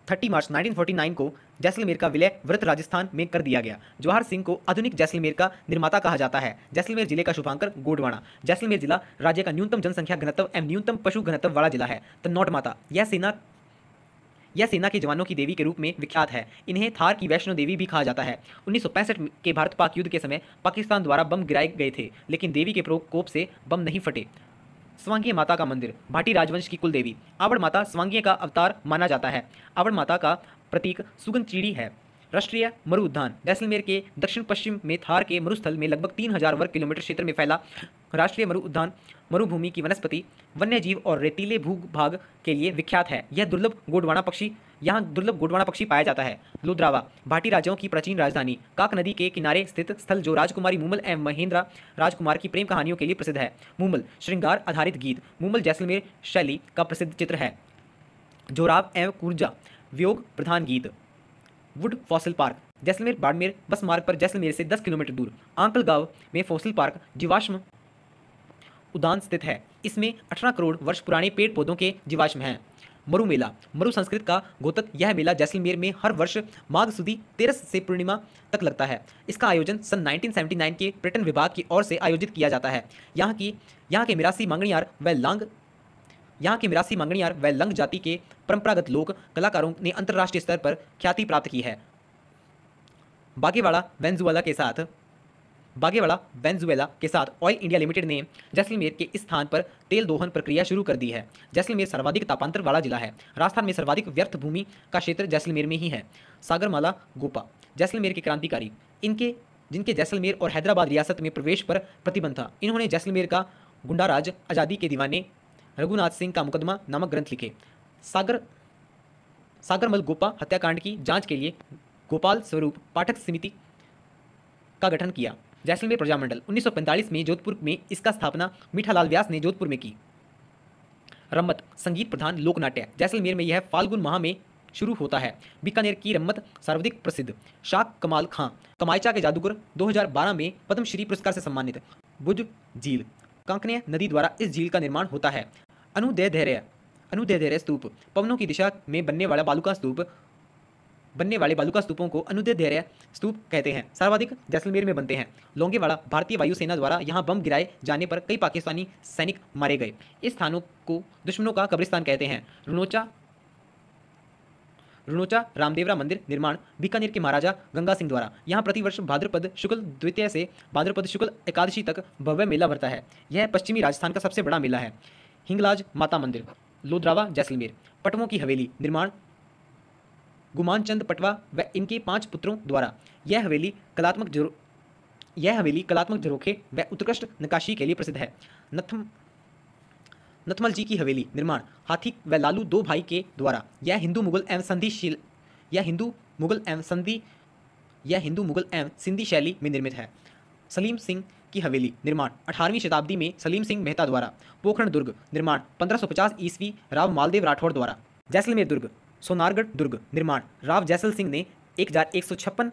30 मार्च 1949 को जैसलमेर का विलय व्रत राजस्थान में कर दिया गया। जवाहर सिंह को आधुनिक जैसलमेर का निर्माता कहा जाता है। जैसलमेर जिले का शुभांकर गोंडवाना। जैसलमेर जिला राज्य का न्यूनतम जनसंख्या घनत्व एवं न्यूनतम पशु घनत्व वाला जिला है। तन्नौट माता यह सेना के जवानों की देवी के रूप में विख्यात है। इन्हें थार की वैष्णो देवी भी कहा जाता है। 1965 के भारत पाक युद्ध के समय पाकिस्तान द्वारा बम गिराए गए थे, लेकिन देवी के प्रकोप से बम नहीं फटे। स्वांगीय माता का मंदिर भाटी राजवंश की कुल देवी। आवड़ माता स्वांगीय का अवतार माना जाता है। आवड़ माता का प्रतीक सुगन चिड़ी है। राष्ट्रीय मरु उद्यान जैसलमेर के दक्षिण पश्चिम में थार के मरुस्थल में लगभग 3000 वर्ग किलोमीटर क्षेत्र में फैला राष्ट्रीय मरु उद्यान मरुभूमि की वनस्पति, वन्यजीव और रेतीले भूभाग के लिए विख्यात है। यह दुर्लभ गोडवाना पक्षी पाया जाता है। लोद्रावा भाटी राजाओं की प्राचीन राजधानी, काक नदी के किनारे स्थित स्थल जो राजकुमारी मूमल एवं महेंद्रा राजकुमार की प्रेम कहानियों के लिए प्रसिद्ध है। मूमल श्रृंगार आधारित गीत मूमल जैसलमेर शैली का प्रसिद्ध चित्र है। जोराव एवं कुर्जा वियोग प्रधान गीत। Would fossil park Jaisalmer Barmer बस मार्ग पर जैसलमेर से 10 किलोमीटर दूर आंकल गांव में फॉसिल पार्क जीवाश्म उद्यान स्थित है। इसमें 18 करोड़ वर्ष पुराने पेड़ पौधों के जीवाश्म हैं। मरु मेला मरु संस्कृत का गोतक यह मेला जैसलमेर में हर वर्ष माघ सुदी 13 से पूर्णिमा तक लगता है। इसका आयोजन सन 1979 के पर्यटन विभाग की ओर से आयोजित किया जाता है। यहाँ के मिरासी मांगणियार व लंग जाति के परंपरागत लोक कलाकारों ने अंतर्राष्ट्रीय स्तर पर ख्याति प्राप्त की है। बागेवाड़ा वेनेजुएला के साथ ऑयल इंडिया लिमिटेड ने जैसलमेर के इस स्थान पर तेल दोहन प्रक्रिया शुरू कर दी है। जैसलमेर सर्वाधिक तापांतर वाला जिला है। राजस्थान में सर्वाधिक व्यर्थ भूमि का क्षेत्र जैसलमेर में ही है। सागरमाला गोपा जैसलमेर के क्रांतिकारी जिनके जैसलमेर और हैदराबाद रियासत में प्रवेश पर प्रतिबंध था। इन्होंने जैसलमेर का गुंडाराज, आज़ादी के दीवाने, रघुनाथ सिंह का मुकदमा नामक ग्रंथ लिखे। सागरमल गोपा हत्याकांड की जांच के लिए गोपाल स्वरूप पाठक समिति का गठन किया। जैसलमेर प्रजामंडल 1945 में जोधपुर में इसका स्थापना मीठालाल व्यास ने जोधपुर में की। रम्मत संगीत प्रधान लोक नाट्य जैसलमेर में यह फाल्गुन माह में शुरू होता है। बीकानेर की रम्मत सर्वाधिक प्रसिद्ध। शाह कमाल खां कमायचा के जादूगर 2012 में पद्मश्री पुरस्कार से सम्मानित। बुज झील कांकने नदी द्वारा इस झील का निर्माण होता है। अनुदय धैर्य स्तूप पवनों की दिशा में बनने वाले बालुका स्तूपों को अनुदय धैर्य स्तूप कहते हैं। सर्वाधिक जैसलमेर में बनते हैं। लोंगेवाड़ा भारतीय वायुसेना द्वारा यहां बम गिराए जाने पर कई पाकिस्तानी सैनिक मारे गए। इस स्थानों को दुश्मनों का कब्रिस्तान कहते हैं। रुनोचा रामदेवरा मंदिर निर्माण बीकानेर के महाराजा गंगा सिंह द्वारा। यहाँ प्रतिवर्ष भाद्रपद शुक्ल द्वितीय से भाद्रपद शुक्ल एकादशी तक भव्य मेला भरता है। यह पश्चिमी राजस्थान का सबसे बड़ा मेला है। हिंगलाज माता मंदिर लोद्रावा जैसलमेर। पटवों की हवेली निर्माण गुमानचंद पटवा व इनके 5 पुत्रों द्वारा। यह हवेली कलात्मक झरोखे व उत्कृष्ट नक्काशी के लिए प्रसिद्ध है। नथमल जी की हवेली निर्माण हाथी व लालू 2 भाई के द्वारा। यह हिंदू मुगल एवं सिंधी शैली में निर्मित है। सलीम सिंह की हवेली निर्माण 18वीं शताब्दी में सलीम सिंह मेहता द्वारा। पोखरण दुर्ग निर्माण 1550 ईस्वी राव मालदेव राठौड़ द्वारा। जैसलमेर दुर्ग सोनारगढ़ दुर्ग निर्माण राव जैसल सिंह ने 1156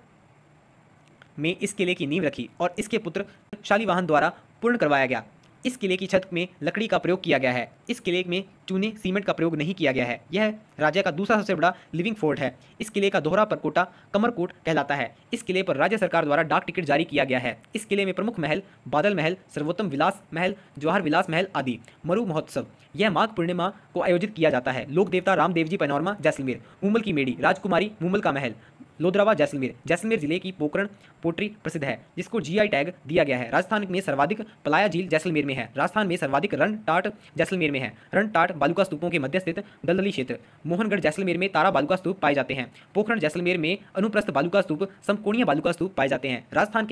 में इस किले की नींव रखी और इसके पुत्र शालीवाहन द्वारा पूर्ण करवाया गया। इस किले की छत में लकड़ी का प्रयोग किया गया है। इस किले में चूने सीमेंट का प्रयोग नहीं किया गया है। यह राज्य का दूसरा सबसे बड़ा लिविंग फोर्ट है। इस किले का दोहरा परकोटा कमरकोट कहलाता है। इस किले पर राज्य सरकार द्वारा डाक टिकट जारी किया गया है। इस किले में प्रमुख महल बादल महल, सर्वोत्तम विलास महल, जवाहर विलास महल आदि। मरु महोत्सव यह माघ पूर्णिमा को आयोजित किया जाता है। लोक देवता रामदेव जी पैनोरमा जैसलमेर। मूमल की मेड़ी राजकुमारी मूमल का महल। लोद्रावा जैसलमेर जिले की पोट्री प्रसिद्ध है जिसको जीआई टैग दिया गया है। राजस्थान में सर्वाधिक पलाया झील जैसलमेर में है। राजस्थान में सर्वाधिक रन टाट जैसलमेर में है। रन टाट बालुका स्तूपों के मध्य स्थित दलदली क्षेत्र। मोहनगढ़ जैसलमेर में तारा बालुका स्तूप पाए जाते हैं। पोखरण जैसलमेर में अनुप्रस्थ बालुका स्तूप, समकोणीय बालुका स्तूप पाए जाते हैं। राजस्थान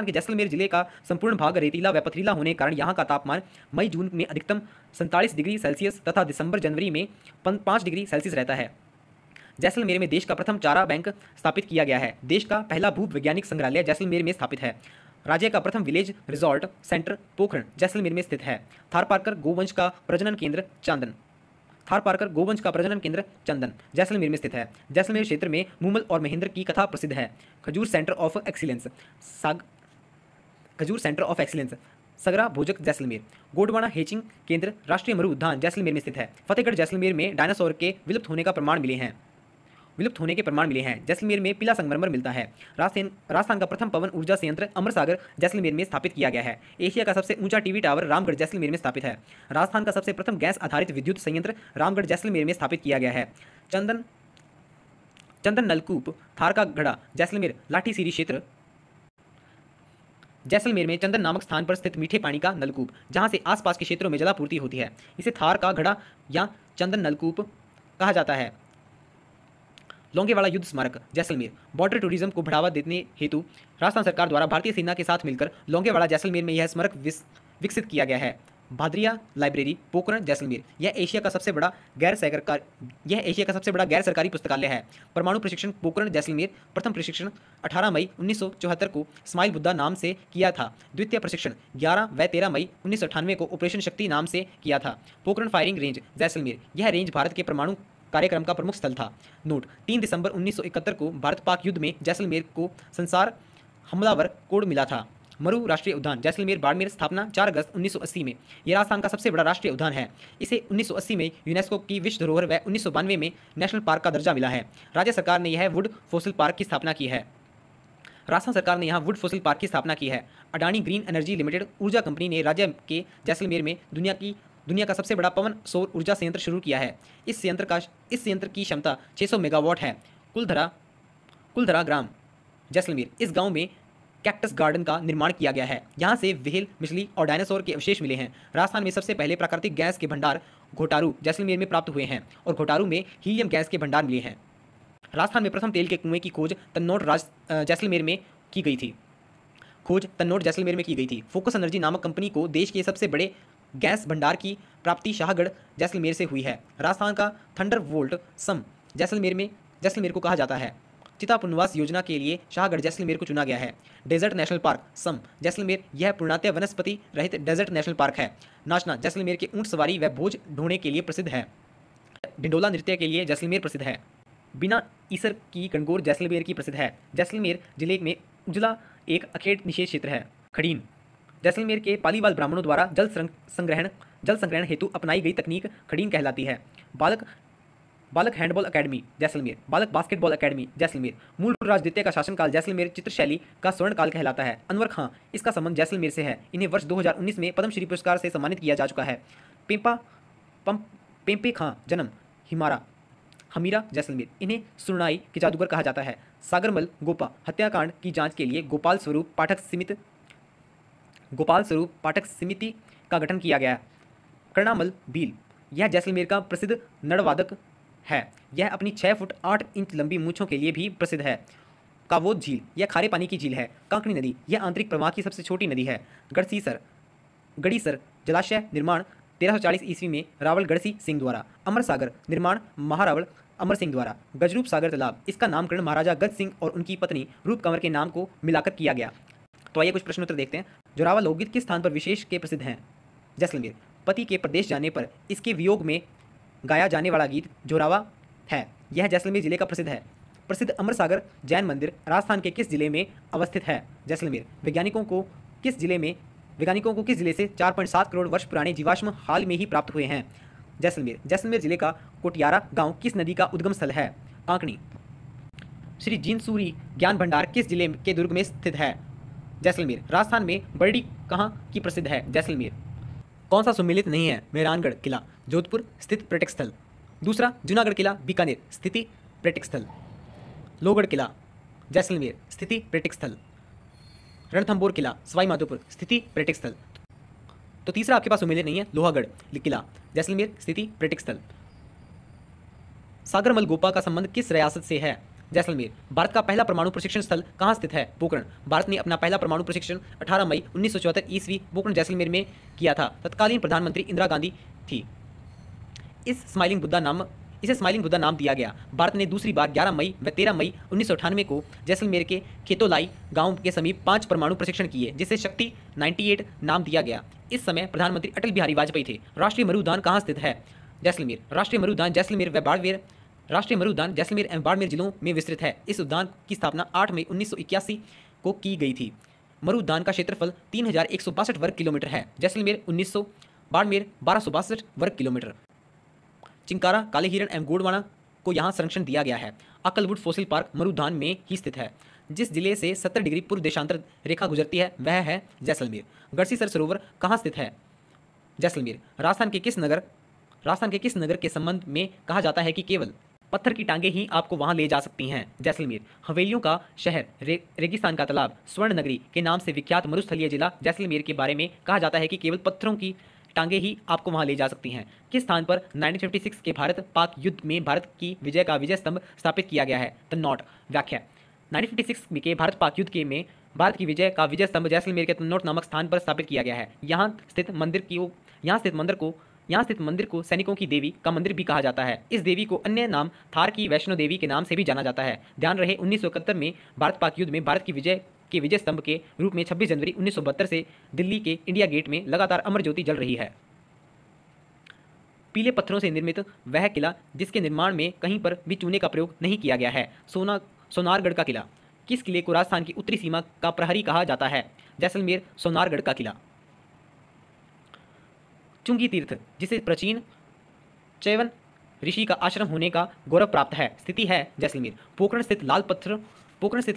के जैसलमेर जिले का संपूर्ण भाग रेतीला व पथरीला होने के कारण यहाँ का तापमान मई जून में अधिकतम 47 डिग्री सेल्सियस तथा दिसंबर जनवरी में 5 डिग्री सेल्सियस रहता है। जैसलमेर में देश का प्रथम चारा बैंक स्थापित किया गया है। देश का पहला भू वैज्ञानिक संग्रहालय जैसलमेर में स्थापित है। राज्य का प्रथम village resort centre Pokhran Jaisalmer में स्थित है। थारपारकर गोवंश का प्रजनन केंद्र चंदन जैसलमेर में स्थित है। जैसलमेर क्षेत्र में मूमल और महेंद्र की कथा प्रसिद्ध है। खजूर centre of excellence Sagra Bhojak Jaisalmer. Gondwana hatching केंद्र राष्ट्रीय मरु उद्यान जैसलमेर में स्थित है। फतेहगढ़ जैसलमेर में डायनासोर के विलुप्त होने के प्रमाण मिले हैं। जैसलमेर में पीला संगमरमर मिलता है। राजस्थान का प्रथम पवन ऊर्जा संयंत्र अमरसागर जैसलमेर में स्थापित किया गया है। एशिया का सबसे ऊंचा टीवी टावर रामगढ़ जैसलमेर में स्थापित है। राजस्थान का सबसे प्रथम गैस आधारित विद्युत संयंत्र रामगढ़ जैसलमेर में स्थापित किया गया है। चंदन नलकूप थार का गढ़ा जैसलमेर लाठी सीरी क्षेत्र। जैसलमेर में चंदन नामक स्थान पर स्थित मीठे पानी का नलकूप जहां से आसपास के क्षेत्रों में जलापूर्ति होती है, इसे थार का घड़ा या चंदन नलकूप कहा जाता है। लोंगेवाड़ा युद्ध स्मारक जैसलमेर। बॉर्डर टूरिज्म को बढ़ावा देने हेतु राजस्थान सरकार द्वारा भारतीय सेना के साथ मिलकर लोंगेवाड़ा जैसलमेर में यह स्मारक विकसित किया गया है। भादरिया लाइब्रेरी पोखरण जैसलमेर। यह एशिया का सबसे बड़ा गैर सरकारी पुस्तकालय है। परमाणु प्रशिक्षण पोखरण जैसलमेर। प्रथम प्रशिक्षण 18 मई 1974 को स्माइल बुद्धा नाम से किया था। द्वितीय प्रशिक्षण 11 व 13 मई 1998 को ऑपरेशन शक्ति नाम से किया था। Pokhran firing range Jaisalmer. यह रेंज भारत के परमाणु कार्यक्रम का प्रमुख स्थल था। नोट 3 दिसंबर 1971 को भारत पाक युद्ध में जैसलमेर को संसार हमलावर कोड मिला था। मरु राष्ट्रीय उद्यान जैसलमेर बाड़मेर। स्थापना 4 अगस्त 1980 में। यह राजस्थान का सबसे बड़ा राष्ट्रीय उद्यान है। इसे 1980 में यूनेस्को की विश्व धरोहर व 1992 में नेशनल पार्क का दर्जा मिला है। राज्य सरकार ने यह वुड फॉसिल पार्क की स्थापना की है। राजस्थान सरकार ने यहाँ वुड फॉसिल पार्क की स्थापना की है। अडानी ग्रीन एनर्जी लिमिटेड ऊर्जा कंपनी ने राज्य के जैसलमेर में दुनिया का सबसे बड़ा पवन सौर ऊर्जा संयंत्र शुरू किया है। इस संयंत्र की क्षमता 600 मेगावाट है। कुलधरा ग्राम जैसलमेर। इस गांव में कैक्टस गार्डन का निर्माण किया गया है। यहाँ से व्हेल, मछली और डायनासोर के अवशेष मिले हैं। राजस्थान में सबसे पहले प्राकृतिक गैस के भंडार घोटारू जैसलमेर में प्राप्त हुए हैं और घोटारू में हीलियम गैस के भंडार मिले हैं। राजस्थान में प्रथम तेल के कुएं की खोज तन्नौर जैसलमेर में की गई थी। फोकस एनर्जी नामक कंपनी को देश के सबसे बड़े गैस भंडार की प्राप्ति शाहगढ़ जैसलमेर से हुई है। राजस्थान का थंडरबोल्ट सम जैसलमेर को कहा जाता है। चिता पुनर्वास योजना के लिए शाहगढ़ जैसलमेर को चुना गया है। डेजर्ट नेशनल पार्क सम जैसलमेर। यह पूर्णतः वनस्पति रहित डेजर्ट नेशनल पार्क है। नाचना जैसलमेर के ऊंट सवारी व भोज ढोने के लिए प्रसिद्ध है। डिंडोला नृत्य के लिए जैसलमेर प्रसिद्ध है। बिना ईसर की गणगौर जैसलमेर की प्रसिद्ध है। जैसलमेर जिले में उजला एक अखेट निषेध क्षेत्र है। खड़ीन जैसलमेर के पालीवाल ब्राह्मणों द्वारा जल संग्रहण हेतु अपनाई गई तकनीक खड़ीन कहलाती है। बालक हैंडबॉल अकेडमी जैसलमेर। बालक बास्केटबॉल अकेडमी जैसलमेर। मूल राज द्वितीय का शासनकाल जैसलमेर चित्रशैली का स्वर्ण काल कहलाता है। अनवर खां, इसका संबंध जैसलमेर से है। इन्हें वर्ष 2019 में पद्मश्री पुरस्कार से सम्मानित किया जा चुका है। पेम्पे खां जन्म हमीरा जैसलमेर। इन्हें सुरनाई के जादूगर कहा जाता है। सागरमल गोपा हत्याकांड की जांच के लिए गोपाल स्वरूप पाठक समिति का गठन किया गया। कर्णामल भील, यह जैसलमेर का प्रसिद्ध नड़वादक है। यह अपनी 6 फुट 8 इंच लंबी मूंछों के लिए भी प्रसिद्ध है। कावोद झील, यह खारे पानी की झील है। कांकणी नदी, यह आंतरिक प्रवाह की सबसे छोटी नदी है। गढ़ीसर जलाशय निर्माण 1340 ईस्वी में रावल गढ़सी सिंह द्वारा। अमर सागर निर्माण महारावल अमर सिंह द्वारा। गजरूप सागर तालाब, इसका नामकरण महाराजा गज सिंह और उनकी पत्नी रूप कंवर के नाम को मिलाकर किया गया। तो आइए कुछ प्रश्नोत्तर देखते हैं। जोरावा लोकगीत किस स्थान पर विशेष के प्रसिद्ध हैं? जैसलमेर। पति के प्रदेश जाने पर इसके वियोग में गाया जाने वाला गीत जोरावा है। यह जैसलमेर जिले का प्रसिद्ध है। प्रसिद्ध अमर सागर जैन मंदिर राजस्थान के किस जिले में अवस्थित है? जैसलमेर। वैज्ञानिकों को किस जिले से 4.7 करोड़ वर्ष पुराने जीवाश्म हाल में ही प्राप्त हुए हैं? जैसलमेर। जैसलमेर जिले का कोटियारा गांव किस नदी का उद्गम स्थल है? कांकणी। श्री जीनसूरी ज्ञान भंडार किस जिले के दुर्ग में स्थित है? जैसलमेर। राजस्थान में बरडी कहाँ की प्रसिद्ध है? जैसलमेर। कौन सा सुमेलित नहीं है? मेहरानगढ़ किला जोधपुर स्थित पर्यटक स्थल। दूसरा, जूनागढ़ किला बीकानेर स्थिति पर्यटक स्थल। लोहगढ़ किला जैसलमेर स्थिति पर्यटक स्थल। रणथंभौर किला सवाई माधोपुर स्थिति पर्यटक स्थल। तो तीसरा आपके पास सुमेलित नहीं है, लोहागढ़ किला जैसलमेर स्थिति पर्यटक स्थल। सागरमल गोपा का संबंध किस रियासत से है? जैसलमेर। भारत का पहला परमाणु प्रशिक्षण स्थल कहाँ स्थित है? पोखरण। भारत ने अपना पहला परमाणु प्रशिक्षण 18 मई 1974 ईस्वी पोखरण जैसलमेर में किया था। तत्कालीन प्रधानमंत्री इंदिरा गांधी थी। इसे स्माइलिंग बुद्धा नाम दिया गया। भारत ने दूसरी बार 11 मई व 13 मई 1998 को जैसलमेर के खेतोलाई गांव के समीप 5 परमाणु परीक्षण किए, जिसे शक्ति 98 नाम दिया गया। इस समय प्रधानमंत्री अटल बिहारी वाजपेयी थे। राष्ट्रीय मरु उद्यान कहाँ स्थित है? जैसलमेर। राष्ट्रीय मरु उद्यान जैसलमेर एवं बाड़मेर जिलों में विस्तृत है। इस उद्यान की स्थापना 8 मई 1981 को की गई थी। मरु उद्यान का क्षेत्रफल 3162 वर्ग किलोमीटर है। जैसलमेर 1900, बाड़मेर 1262 वर्ग किलोमीटर। चिंकारा, काले हिरण एवं गोंडवाना को यहाँ संरक्षण दिया गया है। अक्कलवुड फॉसिल पार्क मरु उद्यान में ही स्थित है। जिस जिले से 70 डिग्री पूर्व देशांतर रेखा गुजरती है वह है जैसलमेर। गढ़सीसर सरोवर कहाँ स्थित है? जैसलमेर। राजस्थान के किस नगर के संबंध में कहा जाता है कि केवल पत्थर की टांगे ही आपको वहां ले जा सकती हैं? जैसलमेर। हवेलियों का शहर, रेगिस्तान का तालाब, स्वर्ण नगरी के नाम से विख्यात मरुस्थलीय जिला जैसलमेर के बारे में कहा जाता है कि केवल पत्थरों की टांगे ही आपको वहां ले जा सकती हैं। किस स्थान पर 1956 के भारत पाक युद्ध में भारत की विजय का विजय स्तंभ स्थापित किया गया है? तन्नौट। व्याख्या। 1956 के भारत पाक युद्ध के में भारत की विजय का विजय स्तंभ जैसलमेर के तन्नौट नामक स्थान पर स्थापित किया गया है। यहाँ स्थित मंदिर को सैनिकों की देवी का मंदिर भी कहा जाता है। इस देवी को अन्य नाम थार की वैष्णो देवी के नाम से भी जाना जाता है। ध्यान रहे 1971 में भारत पाक युद्ध में भारत की विजय के विजय स्तंभ के रूप में 26 जनवरी 1972 से दिल्ली के इंडिया गेट में लगातार अमर ज्योति जल रही है। पीले पत्थरों से निर्मित वह किला जिसके निर्माण में कहीं पर भी चूने का प्रयोग नहीं किया गया है, सोनारगढ़ का किला। किस किले को राजस्थान की उत्तरी सीमा का प्रहरी कहा जाता है? जैसलमेर सोनारगढ़ का किला। चुंगी तीर्थ जिसे प्राचीन चैवन ऋषि का आश्रम होने का गौरव प्राप्त है, स्थिति है जैसलमेर। पोखरण स्थित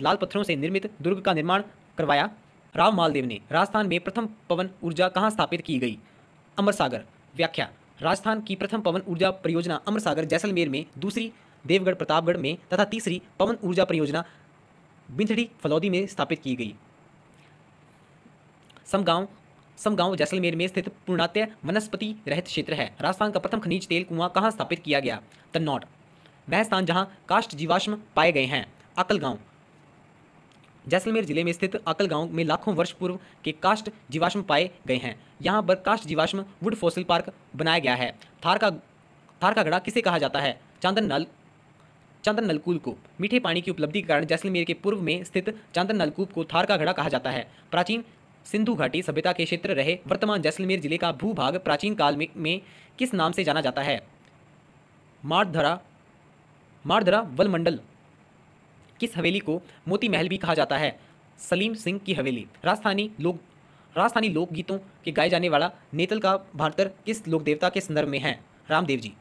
लाल पत्थरों से निर्मित दुर्ग का निर्माण करवाया राव मालदेव ने। राजस्थान में प्रथम पवन ऊर्जा कहाँ स्थापित की गई? अमरसागर। व्याख्या। राजस्थान की प्रथम पवन ऊर्जा परियोजना अमरसागर जैसलमेर में, दूसरी देवगढ़ प्रतापगढ़ में तथा तीसरी पवन ऊर्जा परियोजना बिंथड़ी फलौदी में स्थापित की गई। समगांव जैसलमेर में स्थित पूर्णतः वनस्पति रहित क्षेत्र है। राजस्थान का प्रथम खनिज तेल कुआं कहाँ स्थापित किया गया? तन्नौट। वह स्थान जहां काष्ठ जीवाश्म पाए गए हैं। आकलगांव। जैसलमेर जिले में स्थित आकलगांव में लाखों वर्ष पूर्व के काष्ठ जीवाश्म पाए गए हैं। यहाँ पर काष्ठ जीवाश्म वुड फॉसिल पार्क बनाया गया है। थार का गढ़ा किसे कहा जाता है? चांदन नलकूप को। मीठे पानी की उपलब्धि के कारण जैसलमेर के पूर्व में स्थित चांदन नलकूप को थार का गढ़ा कहा जाता है। प्राचीन सिंधु घाटी सभ्यता के क्षेत्र रहे वर्तमान जैसलमेर जिले का भूभाग प्राचीन काल में किस नाम से जाना जाता है? मारधरा वलमंडल। किस हवेली को मोती महल भी कहा जाता है? सलीम सिंह की हवेली। राजस्थानी लोकगीतों के गाए जाने वाला नेतल का भांतर किस लोक देवता के संदर्भ में है? रामदेव जी।